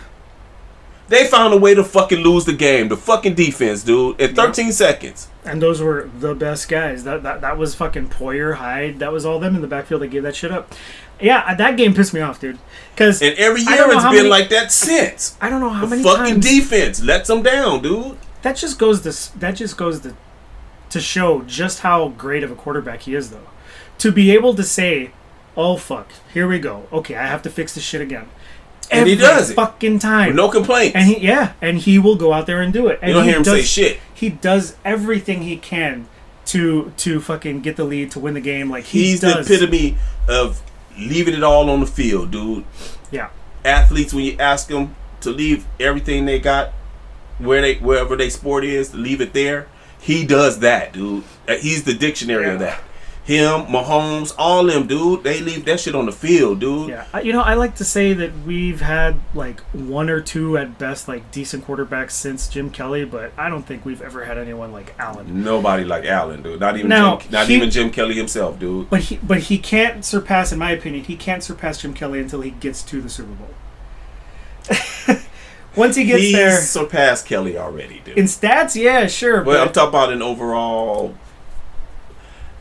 They found a way to fucking lose the game. The fucking defense, dude. In 13 seconds. And those were the best guys. That was fucking Poyer, Hyde. That was all them in the backfield that gave that shit up. Yeah, that game pissed me off, dude. And every year it's been like that since. I don't know how many fucking defense lets them down, dude. That just goes to show just how great of a quarterback he is, though. To be able to say, "Oh fuck, here we go. Okay, I have to fix this shit again." And he does it fucking time. with no complaints. And he will go out there and do it. And you don't hear him say shit. He does everything he can to fucking get the lead, to win the game. Like he's the epitome of leaving it all on the field, dude. Yeah. Athletes, when you ask them to leave everything they got, wherever their sport is, to leave it there, he does that, dude. He's the dictionary of that. Him, Mahomes, all them, dude, they leave that shit on the field, dude. Yeah, I like to say that we've had like one or two at best like decent quarterbacks since Jim Kelly, but I don't think we've ever had anyone like Allen. Nobody like Allen, dude. Not even Jim Kelly himself, dude. But he can't surpass, in my opinion, Jim Kelly until he gets to the Super Bowl. Once he gets there, he's surpassed Kelly already, dude. In stats, yeah, sure. Well, I'm talking about in overall.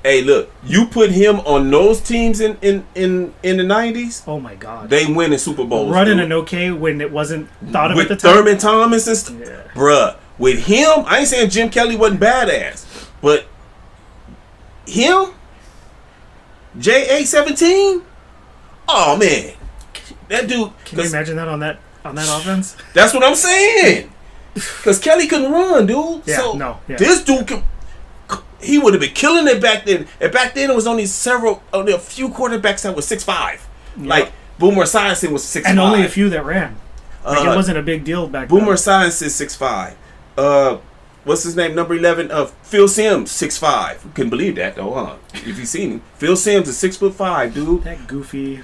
Hey, look, you put him on those teams in the 90s. Oh my God, they win in Super Bowls. Running an okay when it wasn't thought of with at the time. Thurman Thomas and stuff, bruh. With him, I ain't saying Jim Kelly wasn't badass, but him, JA-17. Oh man, that dude. Can you imagine that on that offense? That's what I'm saying. Because Kelly couldn't run, dude. Yeah, so this dude could. He would have been killing it back then. And back then, it was only a few quarterbacks that was 6'5". Yep. Like Boomer Esiason was 6'5", and only a few that ran. Like it wasn't a big deal back then. Boomer then. Esiason is 6'5". What's his name? Number 11. Phil Simms 6'5". Couldn't believe that though, huh? If you seen him, Phil Simms is 6'5", dude. That goofy.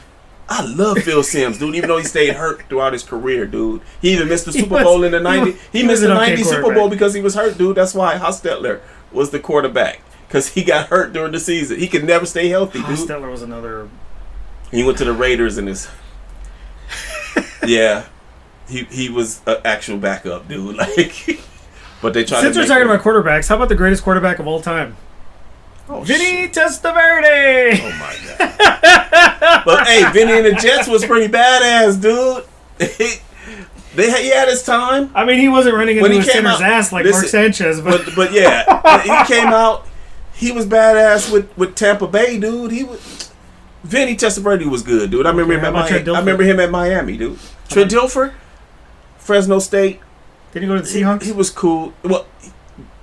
I love Phil Simms, dude. Even though he stayed hurt throughout his career, dude. He even missed the Super Bowl in the 90s. He missed the 90s Super Bowl because he was hurt, dude. That's why Hostetler was the quarterback, because he got hurt during the season. He could never stay healthy, dude. Hostetler was another. He went to the Raiders and his. Yeah, he was an actual backup, dude. Like, but they tried. Since we're talking about quarterbacks, how about the greatest quarterback of all time? Oh, Vinny Testaverde. Oh my God. But hey, Vinny and the Jets was pretty badass, dude. He had his time. I mean, he wasn't running into a sinner's ass like Mark Sanchez, but yeah, he came out. He was badass with Tampa Bay, dude. Vinny Testaverde was good, dude. I remember him at Miami, dude. Trent Dilfer, Fresno State. Did he go to the Seahawks? He was cool.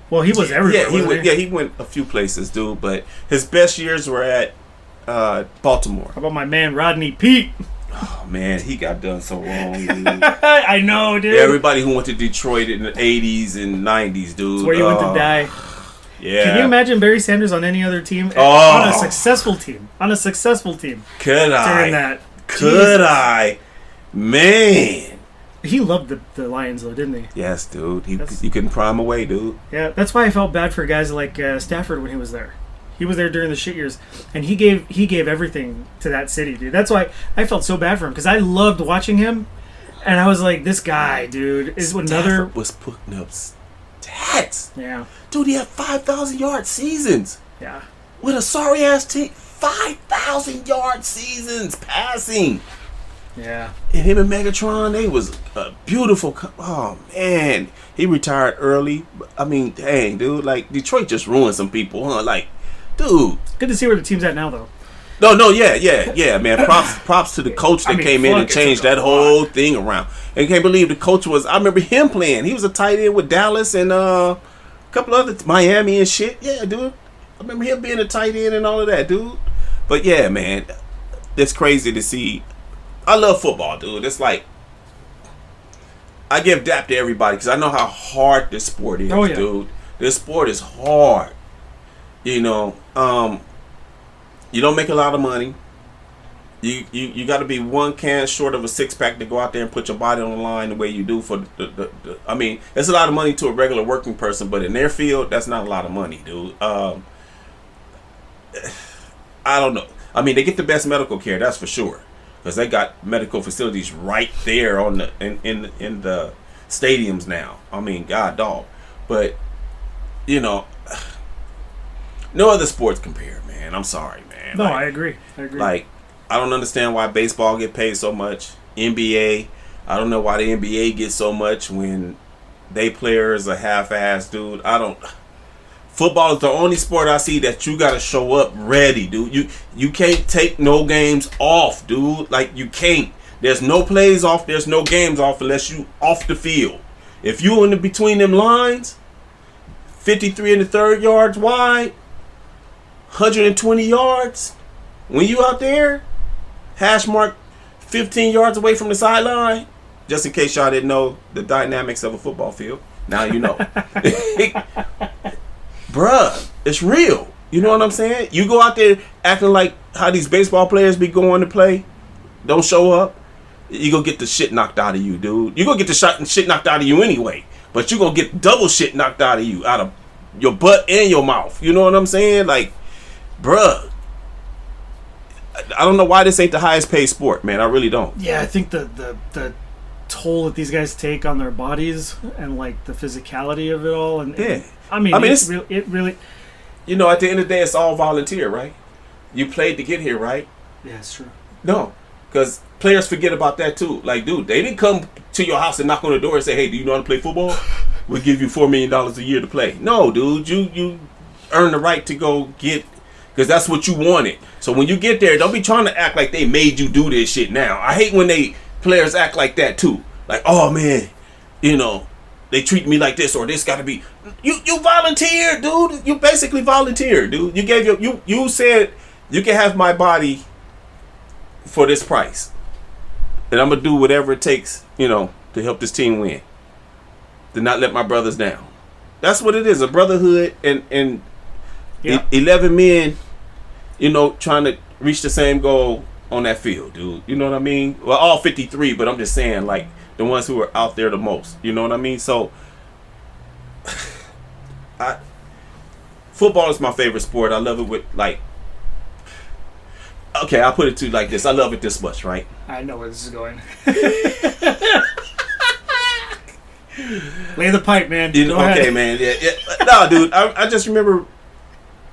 Well, he was everywhere. He went a few places, dude. But his best years were at Baltimore. How about my man Rodney Peete? Oh man, he got done so wrong, dude. I know, dude. Everybody who went to Detroit in the 80s and 90s, dude. That's where you went to die. Yeah. Can you imagine Barry Sanders on any other team? On a successful team. Could I? During that. Could I? Man. He loved the Lions, though, didn't he? Yes, dude. You couldn't pry him away, dude. Yeah, that's why I felt bad for guys like Stafford when he was there. He was there during the shit years, and he gave everything to that city, dude. That's why I felt so bad for him, because I loved watching him. And I was like, this guy, dude, is another. Stafford was putting up stats. Yeah. Dude, he had 5,000 yard seasons Yeah. with a sorry ass team. 5,000 yard seasons passing. Yeah. And him and Megatron, they was a beautiful. Oh man, he retired early. I mean, dang, dude, like Detroit just ruined some people, huh? Like, dude. Good to see where the team's at now, though. No, yeah, man. Props to the coach that came in and changed that whole thing around. And can't believe the coach was. I remember him playing. He was a tight end with Dallas and a couple other Miami and shit. Yeah, dude. I remember him being a tight end and all of that, dude. But yeah, man, it's crazy to see. I love football, dude. It's like I give dap to everybody because I know how hard this sport is, dude. This sport is hard. You know, you don't make a lot of money. You got to be one can short of a six-pack to go out there and put your body on the line the way you do for the I mean, it's a lot of money to a regular working person, but in their field, that's not a lot of money, dude. I don't know. I mean, they get the best medical care, that's for sure, because they got medical facilities right there on the in the stadiums now. I mean, God dog, but you know, no other sports compare, man. I'm sorry, man. No, I agree. Like, I don't understand why baseball get paid so much. NBA, I don't know why the NBA gets so much when they players are half-assed, dude. Football is the only sport I see that you gotta show up ready, dude. You can't take no games off, dude. Like, you can't. There's no plays off. There's no games off unless you off the field. If you in the between them lines, 53 in the third yards wide, 120 yards. When you out there, hash mark 15 yards away from the sideline, just in case y'all didn't know the dynamics of a football field. Now you know. Bruh, it's real. You know what I'm saying? You go out there acting like how these baseball players be going to play, don't show up, you gonna get the shit knocked out of you, dude. You gonna get the shit knocked out of you anyway, but you gonna get double shit knocked out of you, out of your butt and your mouth. You know what I'm saying? Like, bruh, I don't know why this ain't the highest paid sport, man. I really don't. Yeah, I think the toll that these guys take on their bodies and like the physicality of it all, and yeah, I mean it really. You know, at the end of the day, it's all volunteer, right? You played to get here, right? Yeah, it's true. No, because players forget about that too. Like, dude, they didn't come to your house and knock on the door and say, "Hey, do you know how to play football? We'll give you $4 million a year to play." No, dude, you earn the right to go get, because that's what you wanted. So when you get there, don't be trying to act like they made you do this shit now. I hate when players act like that too. Like, oh man, you know, they treat me like this, or this got to be. You volunteered, dude. You basically volunteered, dude. You gave you said you can have my body for this price, and I'm gonna do whatever it takes, you know, to help this team win. To not let my brothers down. That's what it is, a brotherhood, and yeah. 11 men, you know, trying to reach the same goal on that field, dude. You know what I mean? Well, all 53, but I'm just saying, like, the ones who are out there the most. You know what I mean? So, football is my favorite sport. I love it with, like, okay, I'll put it to you like this. I love it this much, right? I know where this is going. Lay the pipe, man. You know, okay, man. Yeah. No, dude, I just remember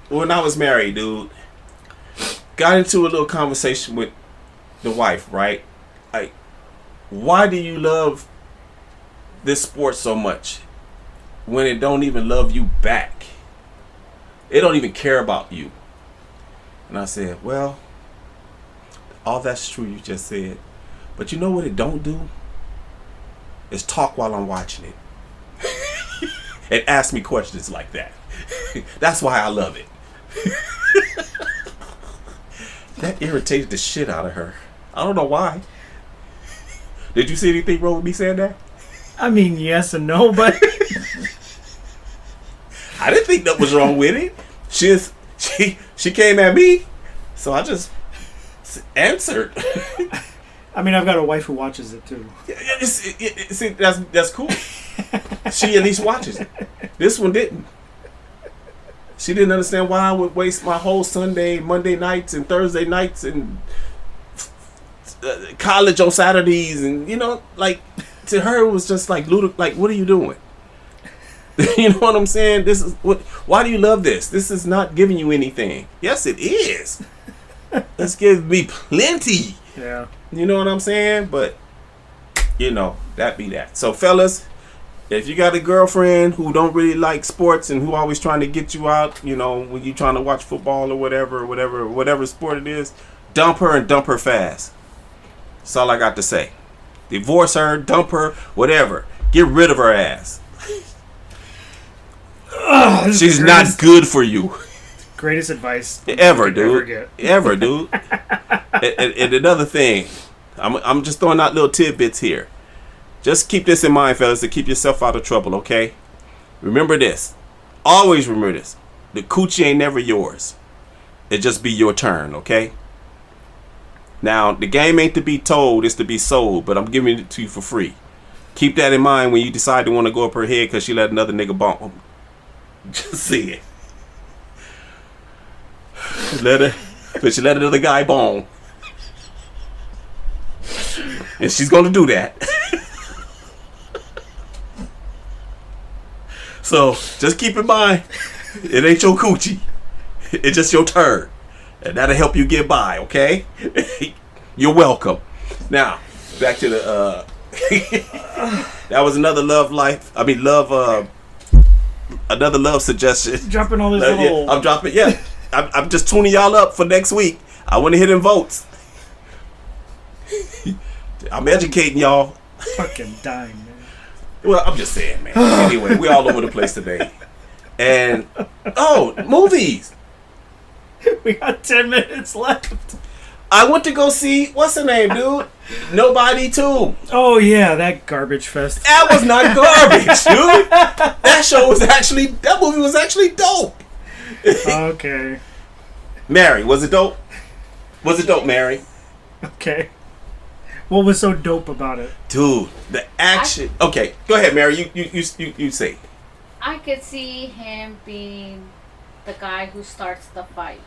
when I was married, dude, got into a little conversation with the wife, right? Like, why do you love this sport so much when it don't even love you back? It don't even care about you. And I said, well, all that's true you just said. But you know what it don't do? It's talk while I'm watching it. And ask me questions like that. That's why I love it. That irritated the shit out of her. I don't know why. Did you see anything wrong with me saying that? I mean, yes and no, but I didn't think that was wrong with it. She came at me, so I just answered. I mean, I've got a wife who watches it too. See, that's cool. She at least watches it. This one didn't. She didn't understand why I would waste my whole Sunday, Monday nights, and Thursday nights, and college on Saturdays, and you know, like to her it was just like like, what are you doing? You know what I'm saying? This is what. Why do you love this? This is not giving you anything. Yes, it is. It's giving me plenty. Yeah. You know what I'm saying? But you know, that be that. So fellas, if you got a girlfriend who don't really like sports and who always trying to get you out, you know, when you trying to watch football or whatever sport it is, dump her and dump her fast. That's all I got to say. Divorce her, dump her, whatever. Get rid of her ass. She's not good for you. Greatest advice ever, you could dude. ever get. Ever, dude. And another thing, I'm just throwing out little tidbits here. Just keep this in mind, fellas, to keep yourself out of trouble, okay? Remember this. Always remember this. The coochie ain't never yours. It just be your turn, okay? Now, the game ain't to be told, it's to be sold, but I'm giving it to you for free. Keep that in mind when you decide to want to go up her head because she let another nigga bump. Just see it. But she let another guy bone. And she's going to do that. So, just keep in mind, it ain't your coochie. It's just your turn. And that'll help you get by, okay? You're welcome. Now, back to the, that was another another love suggestion. Dropping all this Yeah, I'm dropping, yeah. I'm just tuning y'all up for next week. I want to hit them votes. I'm educating y'all. Fucking dying, man. Well, I'm just saying, man. Anyway, we're all over the place today. And, movies. We got 10 minutes left. I went to go see, what's her name, dude? Nobody 2. Oh, yeah, that garbage fest. That was not garbage, dude. That movie was actually dope. Okay. Mary, was it dope? Was it dope, Mary? Okay. What was so dope about it? Dude, the action. Okay, go ahead, Mary. You say. I could see him being the guy who starts the fights.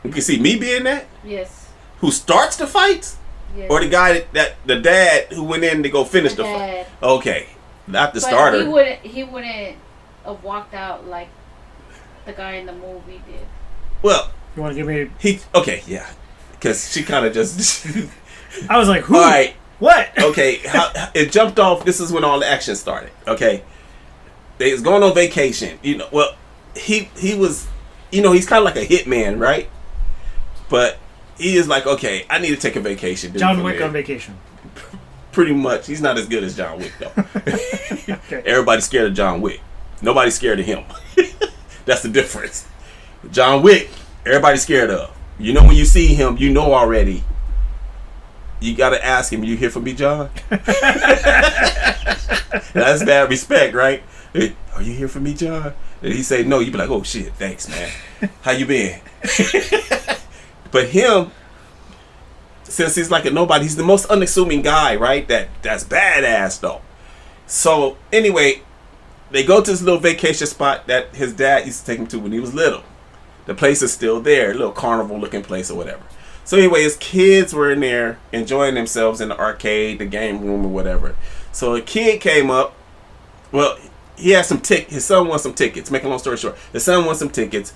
You can see me being that? Yes. Who starts the fights? Yes. Or the guy the dad who went in to go finish the fight? Okay. Not the starter. He wouldn't have walked out like the guy in the movie did. Well, You want to give me... Okay, yeah. Because she kind of just... I was like, who? All right. What? Okay, it jumped off. This is when all the action started. Okay. They was going on vacation. You know, well, he was... You know, he's kind of like a hitman, right? But he is like, okay, I need to take a vacation. Dude, John Wick on vacation. Pretty much. He's not as good as John Wick, though. Okay. Everybody's scared of John Wick. Nobody's scared of him. That's the difference. John Wick, everybody's scared of. You know, when you see him, you know already. You got to ask him, you here for me, John? That's bad respect, right? Hey, are you here for me, John? And he say no, you be like, oh shit, thanks, man. How you been? But him, since he's like a nobody, he's the most unassuming guy, right? That's badass though. So anyway, they go to this little vacation spot that his dad used to take him to when he was little. The place is still there, a little carnival looking place or whatever. So anyway, his kids were in there enjoying themselves in the arcade, the game room or whatever. So a kid came up. Well, he had some his son wants some tickets. Make a long story short, his son wants some tickets.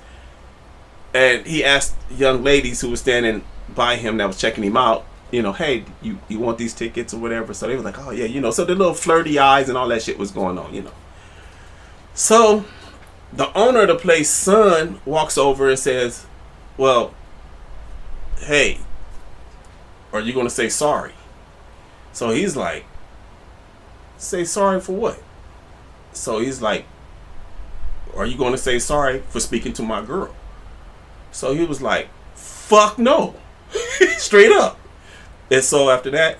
And he asked young ladies who were standing by him that was checking him out, you know, hey, you want these tickets or whatever? So they were like, oh yeah, you know, so the little flirty eyes and all that shit was going on, you know. So the owner of the place, son, walks over and says, well, hey, are you going to say sorry? So he's like, say sorry for what? So he's like, are you going to say sorry for speaking to my girl? So he was like, fuck no. Straight up. And so after that,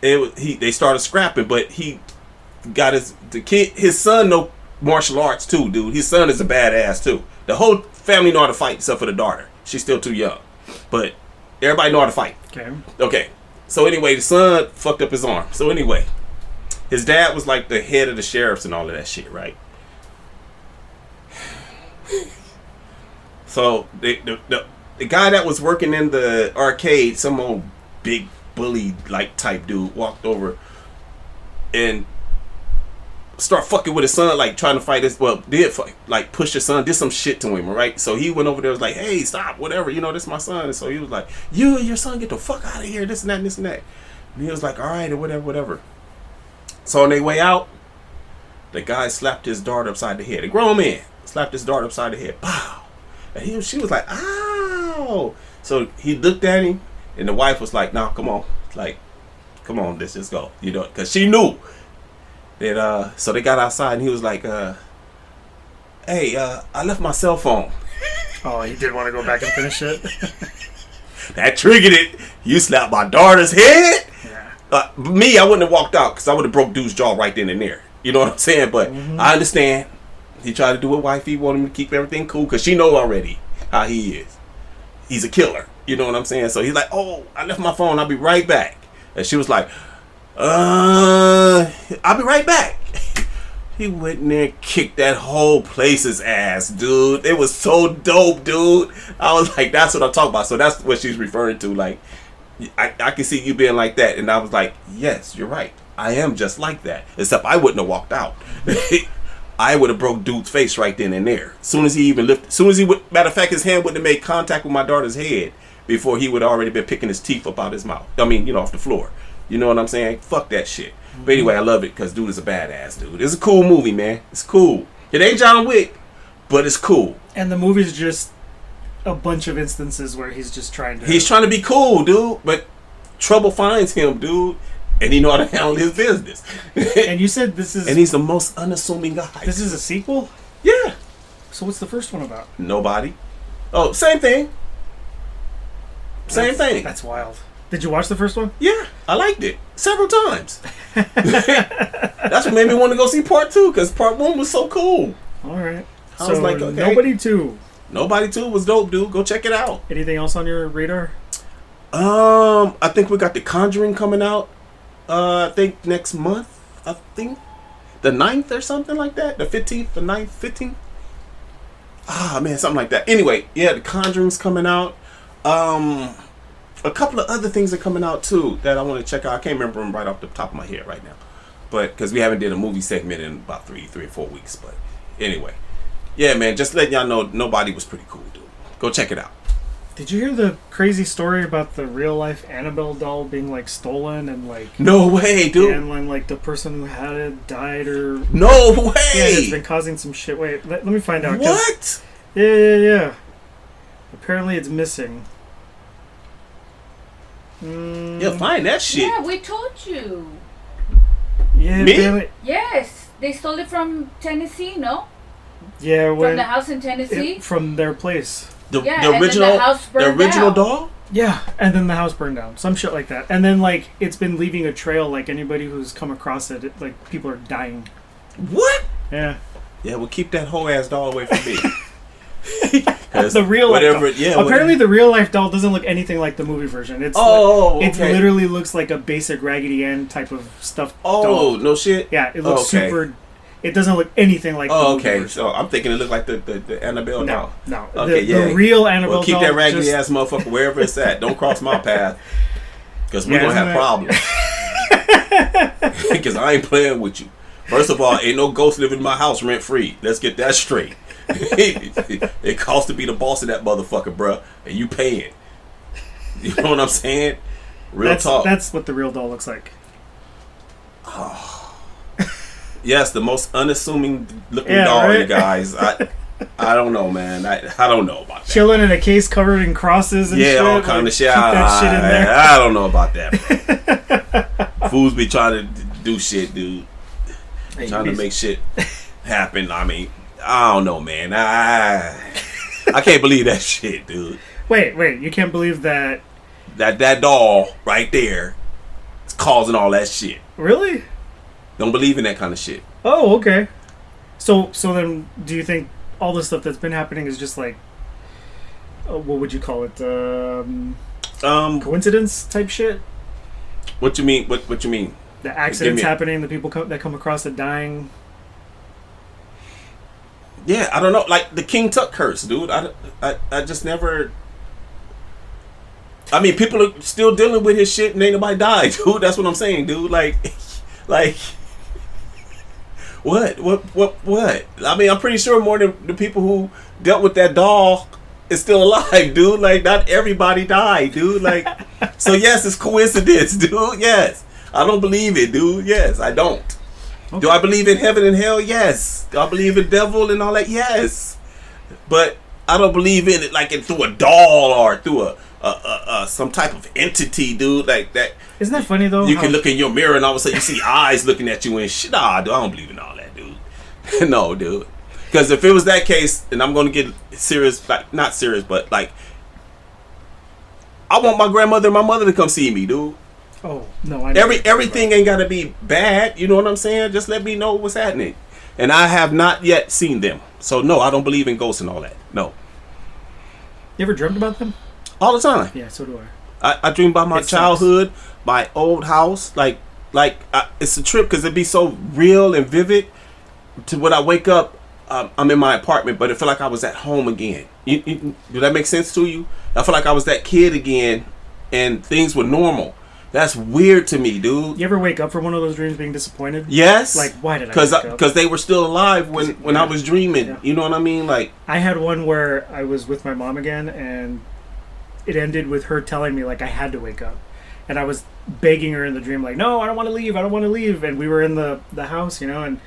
they started scrapping, but he got his son know martial arts too, dude. His son is a badass too. The whole family know how to fight except for the daughter. She's still too young. But everybody know how to fight. Okay. So anyway, the son fucked up his arm. So anyway, his dad was like the head of the sheriffs and all of that shit, right? So the guy that was working in the arcade, some old big bully like type dude, walked over and start fucking with his son, like trying to fight his, like push his son, did some shit to him, right? So he went over there, was like, hey, stop, whatever, this is my son. And so he was like, you and your son, get the fuck out of here, this and that and this and that. And he was like, all right, or whatever. So on their way out, the guy slapped his daughter upside the head. A grown man slapped his daughter upside the head. Pow! And she was like, ow! So he looked at him, and the wife was like, no, come on. Like, come on, let's just go. Because she knew that, so they got outside, and he was like, hey, I left my cell phone. Oh, he did want to go back and finish it? That triggered it. You slapped my daughter's head? Yeah. Me, I wouldn't have walked out, because I would have broke dude's jaw right then and there. You know what I'm saying? But I understand. He tried to do what wifey wanted him to keep everything cool, because she know already how he is. He's a killer. You know what I'm saying? So he's like, oh, I left my phone. I'll be right back. And she was like, I'll be right back. He went in there and kicked that whole place's ass, dude. It was so dope, dude. I was like, that's what I'm talking about. So that's what she's referring to. Like, I can see you being like that. And I was like, yes, you're right. I am just like that. Except I wouldn't have walked out. I would have broke dude's face right then and there. Matter of fact, his hand wouldn't have made contact with my daughter's head before he would have already been picking his teeth up out his mouth. I mean, off the floor. You know what I'm saying? Fuck that shit. But anyway, I love it because dude is a badass dude. It's a cool movie, man. It's cool. It ain't John Wick, but it's cool. And the movie's just a bunch of instances where he's just trying to... He's trying to be cool, dude, but trouble finds him, dude. And he know how to handle his business. And you said this is... And he's the most unassuming guy. This is a sequel? Yeah. So what's the first one about? Nobody. Oh, same thing. Same thing. That's wild. Did you watch the first one? Yeah, I liked it several times. That's what made me want to go see part 2, because part 1 was so cool. All right. I was like, okay. Nobody 2. Nobody 2 was dope, dude. Go check it out. Anything else on your radar? I think we got The Conjuring coming out. I think next month. I think the 9th or something like that. The 15th, the 9th, 15th. Ah, man, something like that. Anyway, yeah, The Conjuring's coming out. A couple of other things are coming out too that I want to check out. I can't remember them right off the top of my head right now, but because we haven't did a movie segment in about three or 4 weeks. But anyway, yeah, man, just letting y'all know, Nobody was pretty cool, dude. Go check it out. Did you hear the crazy story about the real life Annabelle doll being like stolen and like... No way, dude. And when like the person who had it died or... No way. Yeah, it's been causing some shit. Wait, let me find out. What? Yeah. Apparently it's missing. Yeah, find that shit. Yeah, we told you. Yeah, Me? apparently... Yes, they stole it from Tennessee, no? Yeah, when... From the house in Tennessee? From their place. The and original, then the house burned the original down. doll? Yeah, and then the house burned down. Some shit like that. And then, like, it's been leaving a trail. Like, anybody who's come across it, like, people are dying. What? Yeah. Yeah, well, keep that whole ass doll away from me. The real life doll. Yeah, apparently, the real life doll doesn't look anything like the movie version. It's it literally looks like a basic Raggedy Ann type of stuffed doll. No shit? Yeah, it looks super... It doesn't look anything like the movie version. So I'm thinking it looked like the Annabelle doll. No. Okay, the real Annabelle doll... Keep that raggedy ass motherfucker wherever it's at. Don't cross my path. Because we're going to have problems. Because I ain't playing with you. First of all, ain't no ghost living in my house rent free. Let's get that straight. It costs to be the boss of that motherfucker, bruh. And you paying. You know what I'm saying? Real talk. That's what the real doll looks like. Oh. Yes, the most unassuming looking doll, right? You guys. I don't know, man. I don't know about that. Chilling in a case covered in crosses and shit. Yeah, all kind of shit. Keep that shit in there. I don't know about that. Fools be trying to do shit, dude. Trying to make shit happen. I mean, I don't know, man. I can't believe that shit, dude. Wait. You can't believe that... That doll right there is causing all that shit. Really? Don't believe in that kind of shit. Oh, okay. So then, do you think all the stuff that's been happening is just like, what would you call it? Coincidence type shit? What you mean? What you mean? The accidents happening, the people that come across it dying. Yeah, I don't know. Like the King Tut curse, dude. I just never I mean, people are still dealing with his shit and ain't nobody died, dude. That's what I'm saying, dude. Like, what? I mean, I'm pretty sure more than the people who dealt with that doll is still alive, dude. Like, not everybody died, dude. Like, so yes, it's coincidence, dude. Yes. I don't believe it, dude. Yes, I don't. Okay. Do I believe in heaven and hell? Yes. Do I believe in devil and all that? Yes. But I don't believe in it like it through a doll or through some type of entity, dude. Like that. Isn't that funny though? You can look in your mirror and all of a sudden you see eyes looking at you and shit. Nah, dude, I don't believe in all that, dude. No, dude. Because if it was that case, and I'm going to get serious, like not serious, but like, I want my grandmother and my mother to come see me, dude. Oh no! I know everything ain't gotta be bad. You know what I'm saying? Just let me know what's happening. And I have not yet seen them, so no, I don't believe in ghosts and all that. No. You ever dreamt about them? All the time. Yeah, so do I. I dream about my childhood, my old house. It's a trip because it be so real and vivid. To when I wake up, I'm in my apartment, but it feel like I was at home again. Do that make sense to you? I feel like I was that kid again, and things were normal. That's weird to me, dude. You ever wake up from one of those dreams being disappointed? Yes. Like, why did I wake up? Because they were still alive when I was dreaming. Yeah. You know what I mean? Like, I had one where I was with my mom again, and it ended with her telling me, like, I had to wake up. And I was begging her in the dream, like, no, I don't want to leave. I don't want to leave. And we were in the house, you know,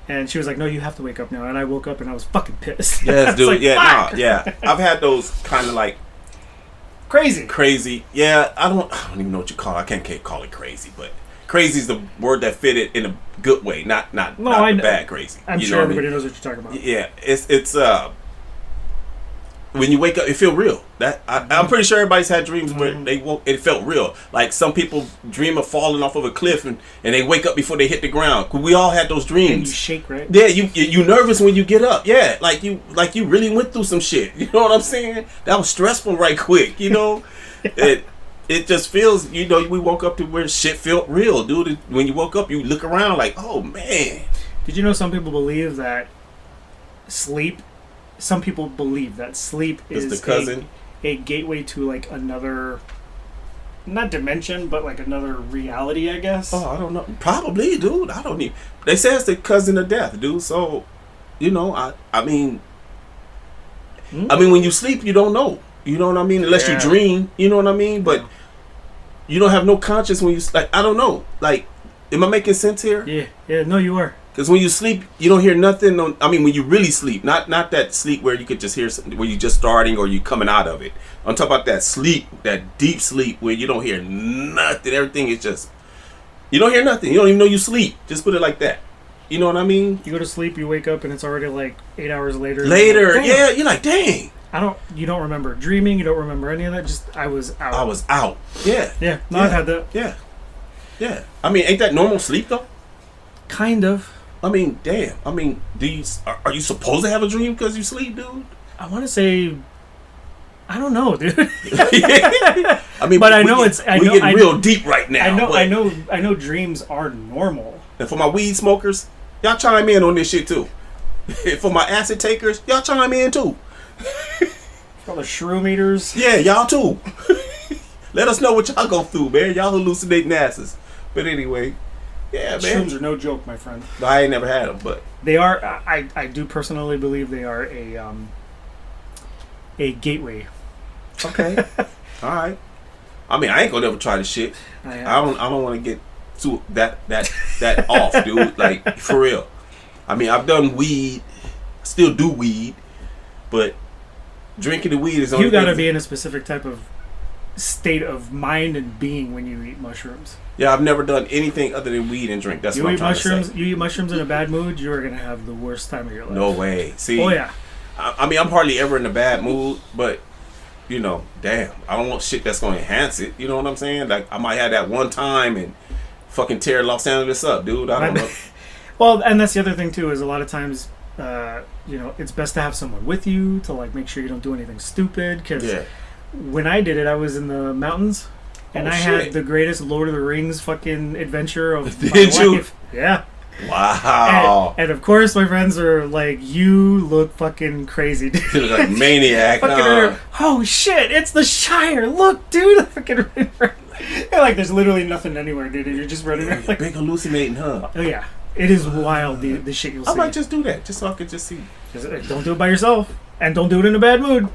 and she was like, no, you have to wake up now. And I woke up, and I was fucking pissed. Yes, dude. Like, yeah. I've had those kind of like, crazy. Yeah, I don't even know what you call it. I can't call it crazy, but crazy is the word that fit it in a good way, not the bad crazy. I'm sure everybody knows what you're talking about. Yeah, it's when you wake up, it feel real. I'm pretty sure everybody's had dreams where they woke, it felt real. Like some people dream of falling off of a cliff and they wake up before they hit the ground. We all had those dreams. And you shake, right? Yeah, you nervous when you get up. Yeah, like you really went through some shit. You know what I'm saying? That was stressful right quick. You know, it just feels. You know, we woke up to where shit felt real, dude. When you woke up, you look around like, oh man. Did you know some people believe that sleep? Some people believe that sleep is the cousin, a gateway to like another, not dimension, but like another reality, I guess. Oh, I don't know. Probably, dude. I don't even. They say it's the cousin of death, dude. So, you know, I mean, when you sleep, you don't know. You know what I mean? Unless you dream. You know what I mean? But you don't have no conscience when you like. I don't know. Like, am I making sense here? Yeah. No, you are. Because when you sleep, you don't hear nothing. When you really sleep, not that sleep where you could just hear something, where you're just starting or you coming out of it. I'm talking about that sleep, that deep sleep where you don't hear nothing. Everything is just, you don't hear nothing. You don't even know you sleep. Just put it like that. You know what I mean? You go to sleep, you wake up, and it's already like 8 hours later. Like, yeah, you're like, dang. You don't remember dreaming. You don't remember any of that. Just I was out. Yeah. Yeah. No, I've had that. Yeah. Yeah. I mean, ain't that normal sleep though? Kind of. I mean, damn. I mean, are you supposed to have a dream because you sleep, dude? I want to say, I don't know, dude. I mean, but I know we're getting real deep right now. I know dreams are normal. And for my weed smokers, y'all chime in on this shit too. For my acid takers, y'all chime in too. For all the shroom eaters, yeah, y'all too. Let us know what y'all go through, man. Y'all hallucinating asses. But anyway. Yeah, man. Shrooms are no joke, my friend. I ain't never had them, but they are. I do personally believe they are a gateway. Okay, all right. I mean, I ain't gonna ever try this shit. I don't want to get too that off, dude. Like for real. I mean, I've done weed, still do weed, but drinking the weed is only. You gotta be in a specific type of state of mind and being when you eat mushrooms. Yeah, I've never done anything other than weed and drink. That's what I'm trying to say. You eat mushrooms in a bad mood, you're going to have the worst time of your life. No way. See? Oh, yeah. I mean, I'm hardly ever in a bad mood, but, you know, damn. I don't want shit that's going to enhance it. You know what I'm saying? Like, I might have that one time and fucking tear Los Angeles up, dude. I don't know. Well, and that's the other thing, too, is a lot of times, you know, it's best to have someone with you to, like, make sure you don't do anything stupid. Because when I did it, I was in the mountains. And I had the greatest Lord of the Rings fucking adventure of my life. Yeah. Wow. And of course, my friends are like, "You look fucking crazy, dude." You look like a maniac. Nah. Oh shit! It's the Shire. Look, dude. Fucking. And like, there's literally nothing anywhere, dude. And you're just running around like big hallucinating, huh? Oh yeah, it is wild. The shit you'll see. I might just do that, just so I could just see. Don't do it by yourself, and don't do it in a bad mood.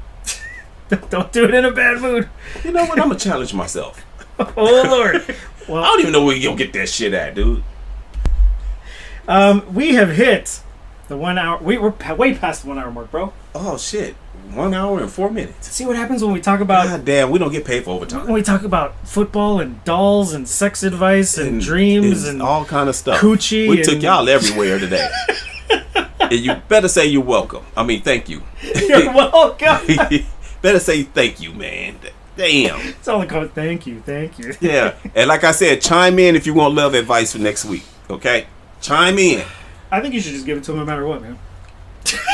Don't do it in a bad mood. You know what? I'm gonna challenge myself. Oh Lord. Well, I don't even know where you gonna get that shit at, dude. We have hit the 1 hour. We're way past the 1 hour mark, bro. Oh shit! 1 hour and 4 minutes. See what happens when we talk about. God damn, we don't get paid for overtime. When we talk about football and dolls and sex advice and dreams and all kind of stuff. Coochie. We took y'all everywhere today. And you better say you're welcome. I mean, thank you. You're welcome. Better say thank you, man. Damn. It's all like, thank you. Yeah. And like I said, chime in if you want love advice for next week. Okay? Chime in. I think you should just give it to them no matter what, man.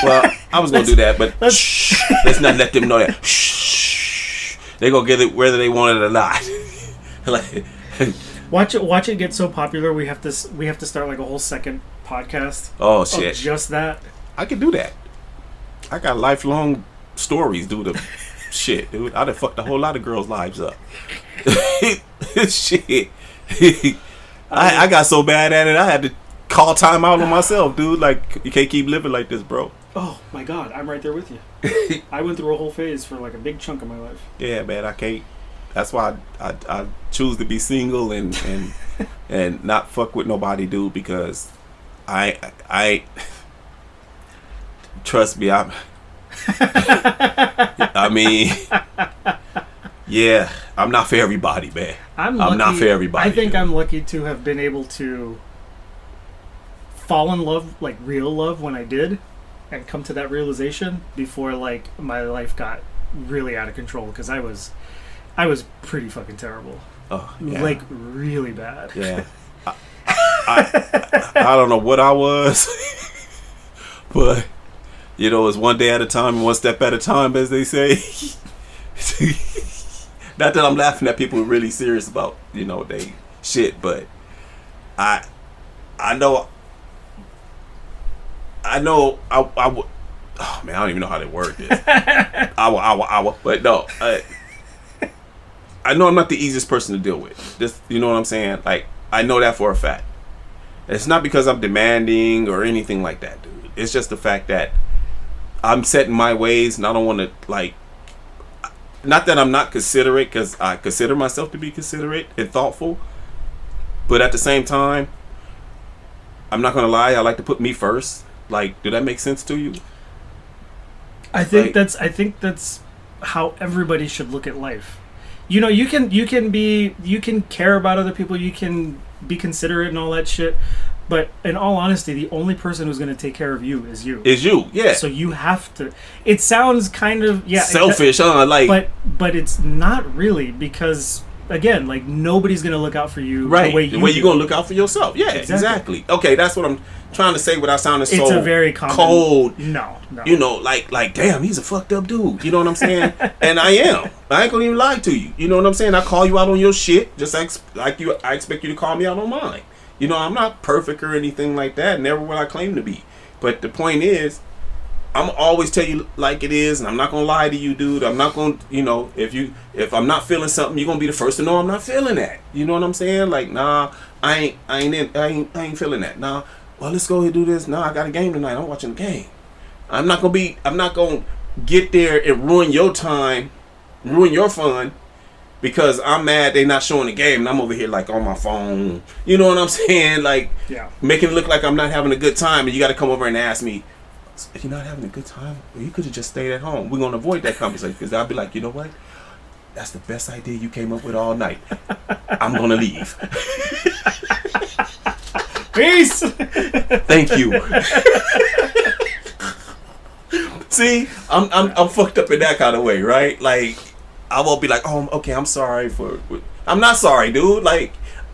Well, I was going to do that, but let's not let them know that. Shh. They're going to get it whether they want it or not. Like, watch it get so popular we have to start like a whole second podcast. Oh, shit. Of just that. I could do that. I got lifelong stories due to shit, dude. I done fucked a whole lot of girls' lives up. Shit. I got so bad at it, I had to call time out on myself, dude. Like, you can't keep living like this, bro. Oh, my God. I'm right there with you. I went through a whole phase for like a big chunk of my life. Yeah, man, I can't. That's why I choose to be single and not fuck with nobody, dude, because I trust me, I mean, yeah, I'm not for everybody, man. I'm not for everybody. I think dude. I'm lucky to have been able to fall in love, like real love, when I did, and come to that realization before like my life got really out of control, because I was pretty fucking terrible. Oh, yeah. Like really bad. Yeah. I don't know what I was, but you know, it's one day at a time and one step at a time, as they say. Not that I'm laughing at people who are really serious about, you know, they shit, but I know I would. Oh man, I don't even know how to word this. But no, I know I'm not the easiest person to deal with. Just, you know what I'm saying? Like, I know that for a fact. It's not because I'm demanding or anything like that, dude. It's just the fact that I'm set in my ways, and I don't want to, like, not that I'm not considerate, because I consider myself to be considerate and thoughtful, but at the same time, I'm not going to lie, I like to put me first. Like, do that make sense to you? I think that's how everybody should look at life. You know, you can care about other people, you can be considerate and all that shit, but in all honesty, the only person who's going to take care of you is you. Yeah. So you have to. It sounds kind of selfish, huh? Like, but it's not really, because again, like, nobody's going to look out for you right. the way you're going to look out for yourself. Yeah, exactly. Okay, that's what I'm trying to say without sounding so it's a very common, cold. No. You know, like damn, he's a fucked up dude. You know what I'm saying? And I am. I ain't gonna even lie to you. You know what I'm saying? I call you out on your shit, just like you. I expect you to call me out on mine. You know, I'm not perfect or anything like that. Never will I claim to be. But the point is, I'm always tell you like it is, and I'm not gonna lie to you, dude. I'm not gonna, you know, if I'm not feeling something, you're gonna be the first to know I'm not feeling that. You know what I'm saying? Like, nah, I ain't feeling that. Nah, well, let's go ahead and do this. Nah, I got a game tonight. I'm watching the game. I'm not gonna get there and ruin your time, ruin your fun, because I'm mad they not showing the game and I'm over here like on my phone. You know what I'm saying? Like, yeah, making it look like I'm not having a good time, and you got to come over and ask me, if you're not having a good time, well, you could have just stayed at home. We're gonna avoid that conversation, because I'll be like, you know what? That's the best idea you came up with all night. I'm gonna leave. Peace. Thank you. See, I'm fucked up in that kind of way, right? Like, I won't be like, oh, okay, I'm sorry I'm not sorry, dude. Like,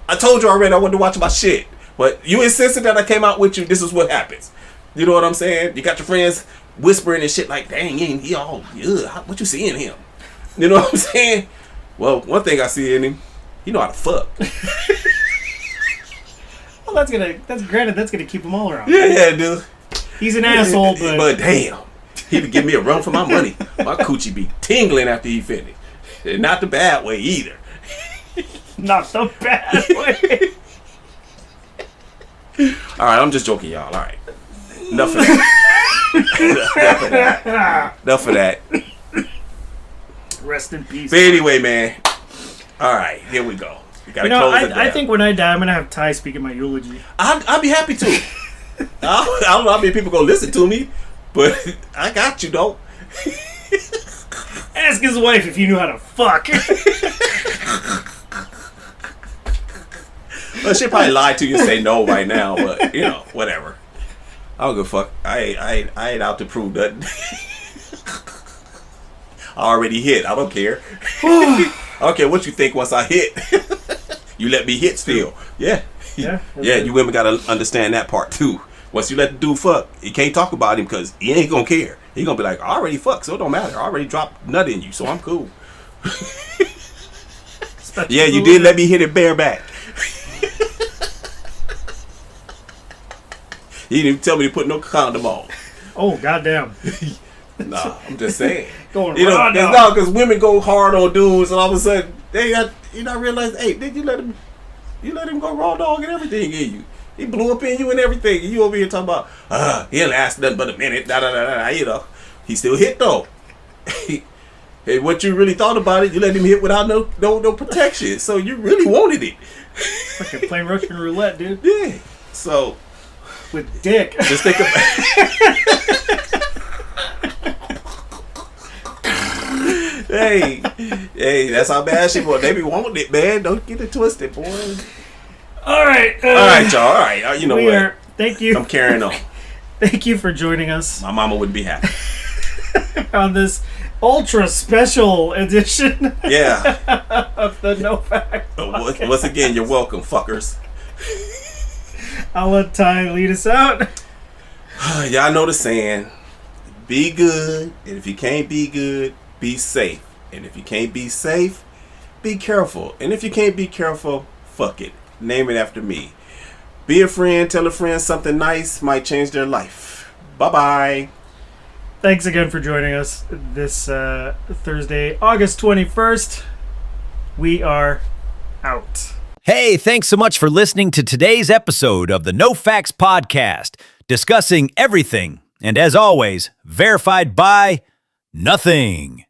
I told you already I wanted to watch my shit, but you insisted that I came out with you. This is what happens. You know what I'm saying? You got your friends whispering and shit like, dang, he all, ugh, what you see in him? You know what I'm saying? Well, one thing I see in him, he know how to fuck. Well, that's gonna keep them all around. Yeah, dude. He's an asshole, but damn, he would give me a run for my money. My coochie be tingling after he finished. And not the bad way either. Not the bad way. All right, I'm just joking, y'all. All right, enough of that. Enough of that. Rest in peace. But anyway, man. All right, here we go. We gotta close it down. I think when I die, I'm gonna have Ty speaking my eulogy. I'll be happy to. I don't know how many people gonna listen to me, but I got you, though. Ask his wife if you knew how to fuck. Well, she'll probably lie to you and say no right now, but you know, whatever. I don't give a fuck. I ain't out to prove nothing. I already hit. I don't care. I don't care what you think once I hit. You let me hit still. Yeah. Yeah, you women gotta understand that part too. Once you let the dude fuck, you can't talk about him because he ain't gonna care. He gonna be like, I already fucked, so it don't matter. I already dropped nut in you, so I'm cool. Yeah, you did let me hit it bareback. He didn't even tell me to put no condom on. Oh, goddamn. Nah, I'm just saying. Going you know, raw now. no, because women go hard on dudes, and all of a sudden they got realize, hey, did you let him go raw dog and everything in you? He blew up in you and everything. And you over here talking about, he'll last nothing but a minute, you know. He still hit though. Hey, what you really thought about it, you let him hit without no protection. So you really wanted it. Fucking plain Russian roulette, dude. Yeah. So with dick. Just think about Hey, that's how bad she was. They be wanting it, man. Don't get it twisted, boy. All right, y'all. All right, you know what? Thank you. I'm carrying on. Thank you for joining us. My mama would be happy on this ultra special edition. Yeah. Of the No Fact. Once again, you're welcome, fuckers. I'll let Ty lead us out. Y'all know the saying: be good, and if you can't be good, be safe. And if you can't be safe, be careful. And if you can't be careful, fuck it. Name it after me. Be a friend, tell a friend something nice, might change their life. Bye-bye. Thanks again for joining us this Thursday, August 21st. We are out. Hey, thanks so much for listening to today's episode of the No Facts Podcast, discussing everything, and as always, verified by nothing.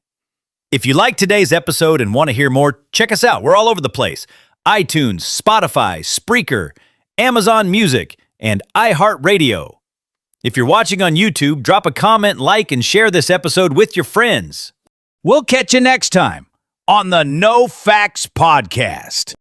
If you like today's episode and want to hear more, check us out. We're all over the place. iTunes, Spotify, Spreaker, Amazon Music, and iHeartRadio. If you're watching on YouTube, drop a comment, like, and share this episode with your friends. We'll catch you next time on the No Facts Podcast.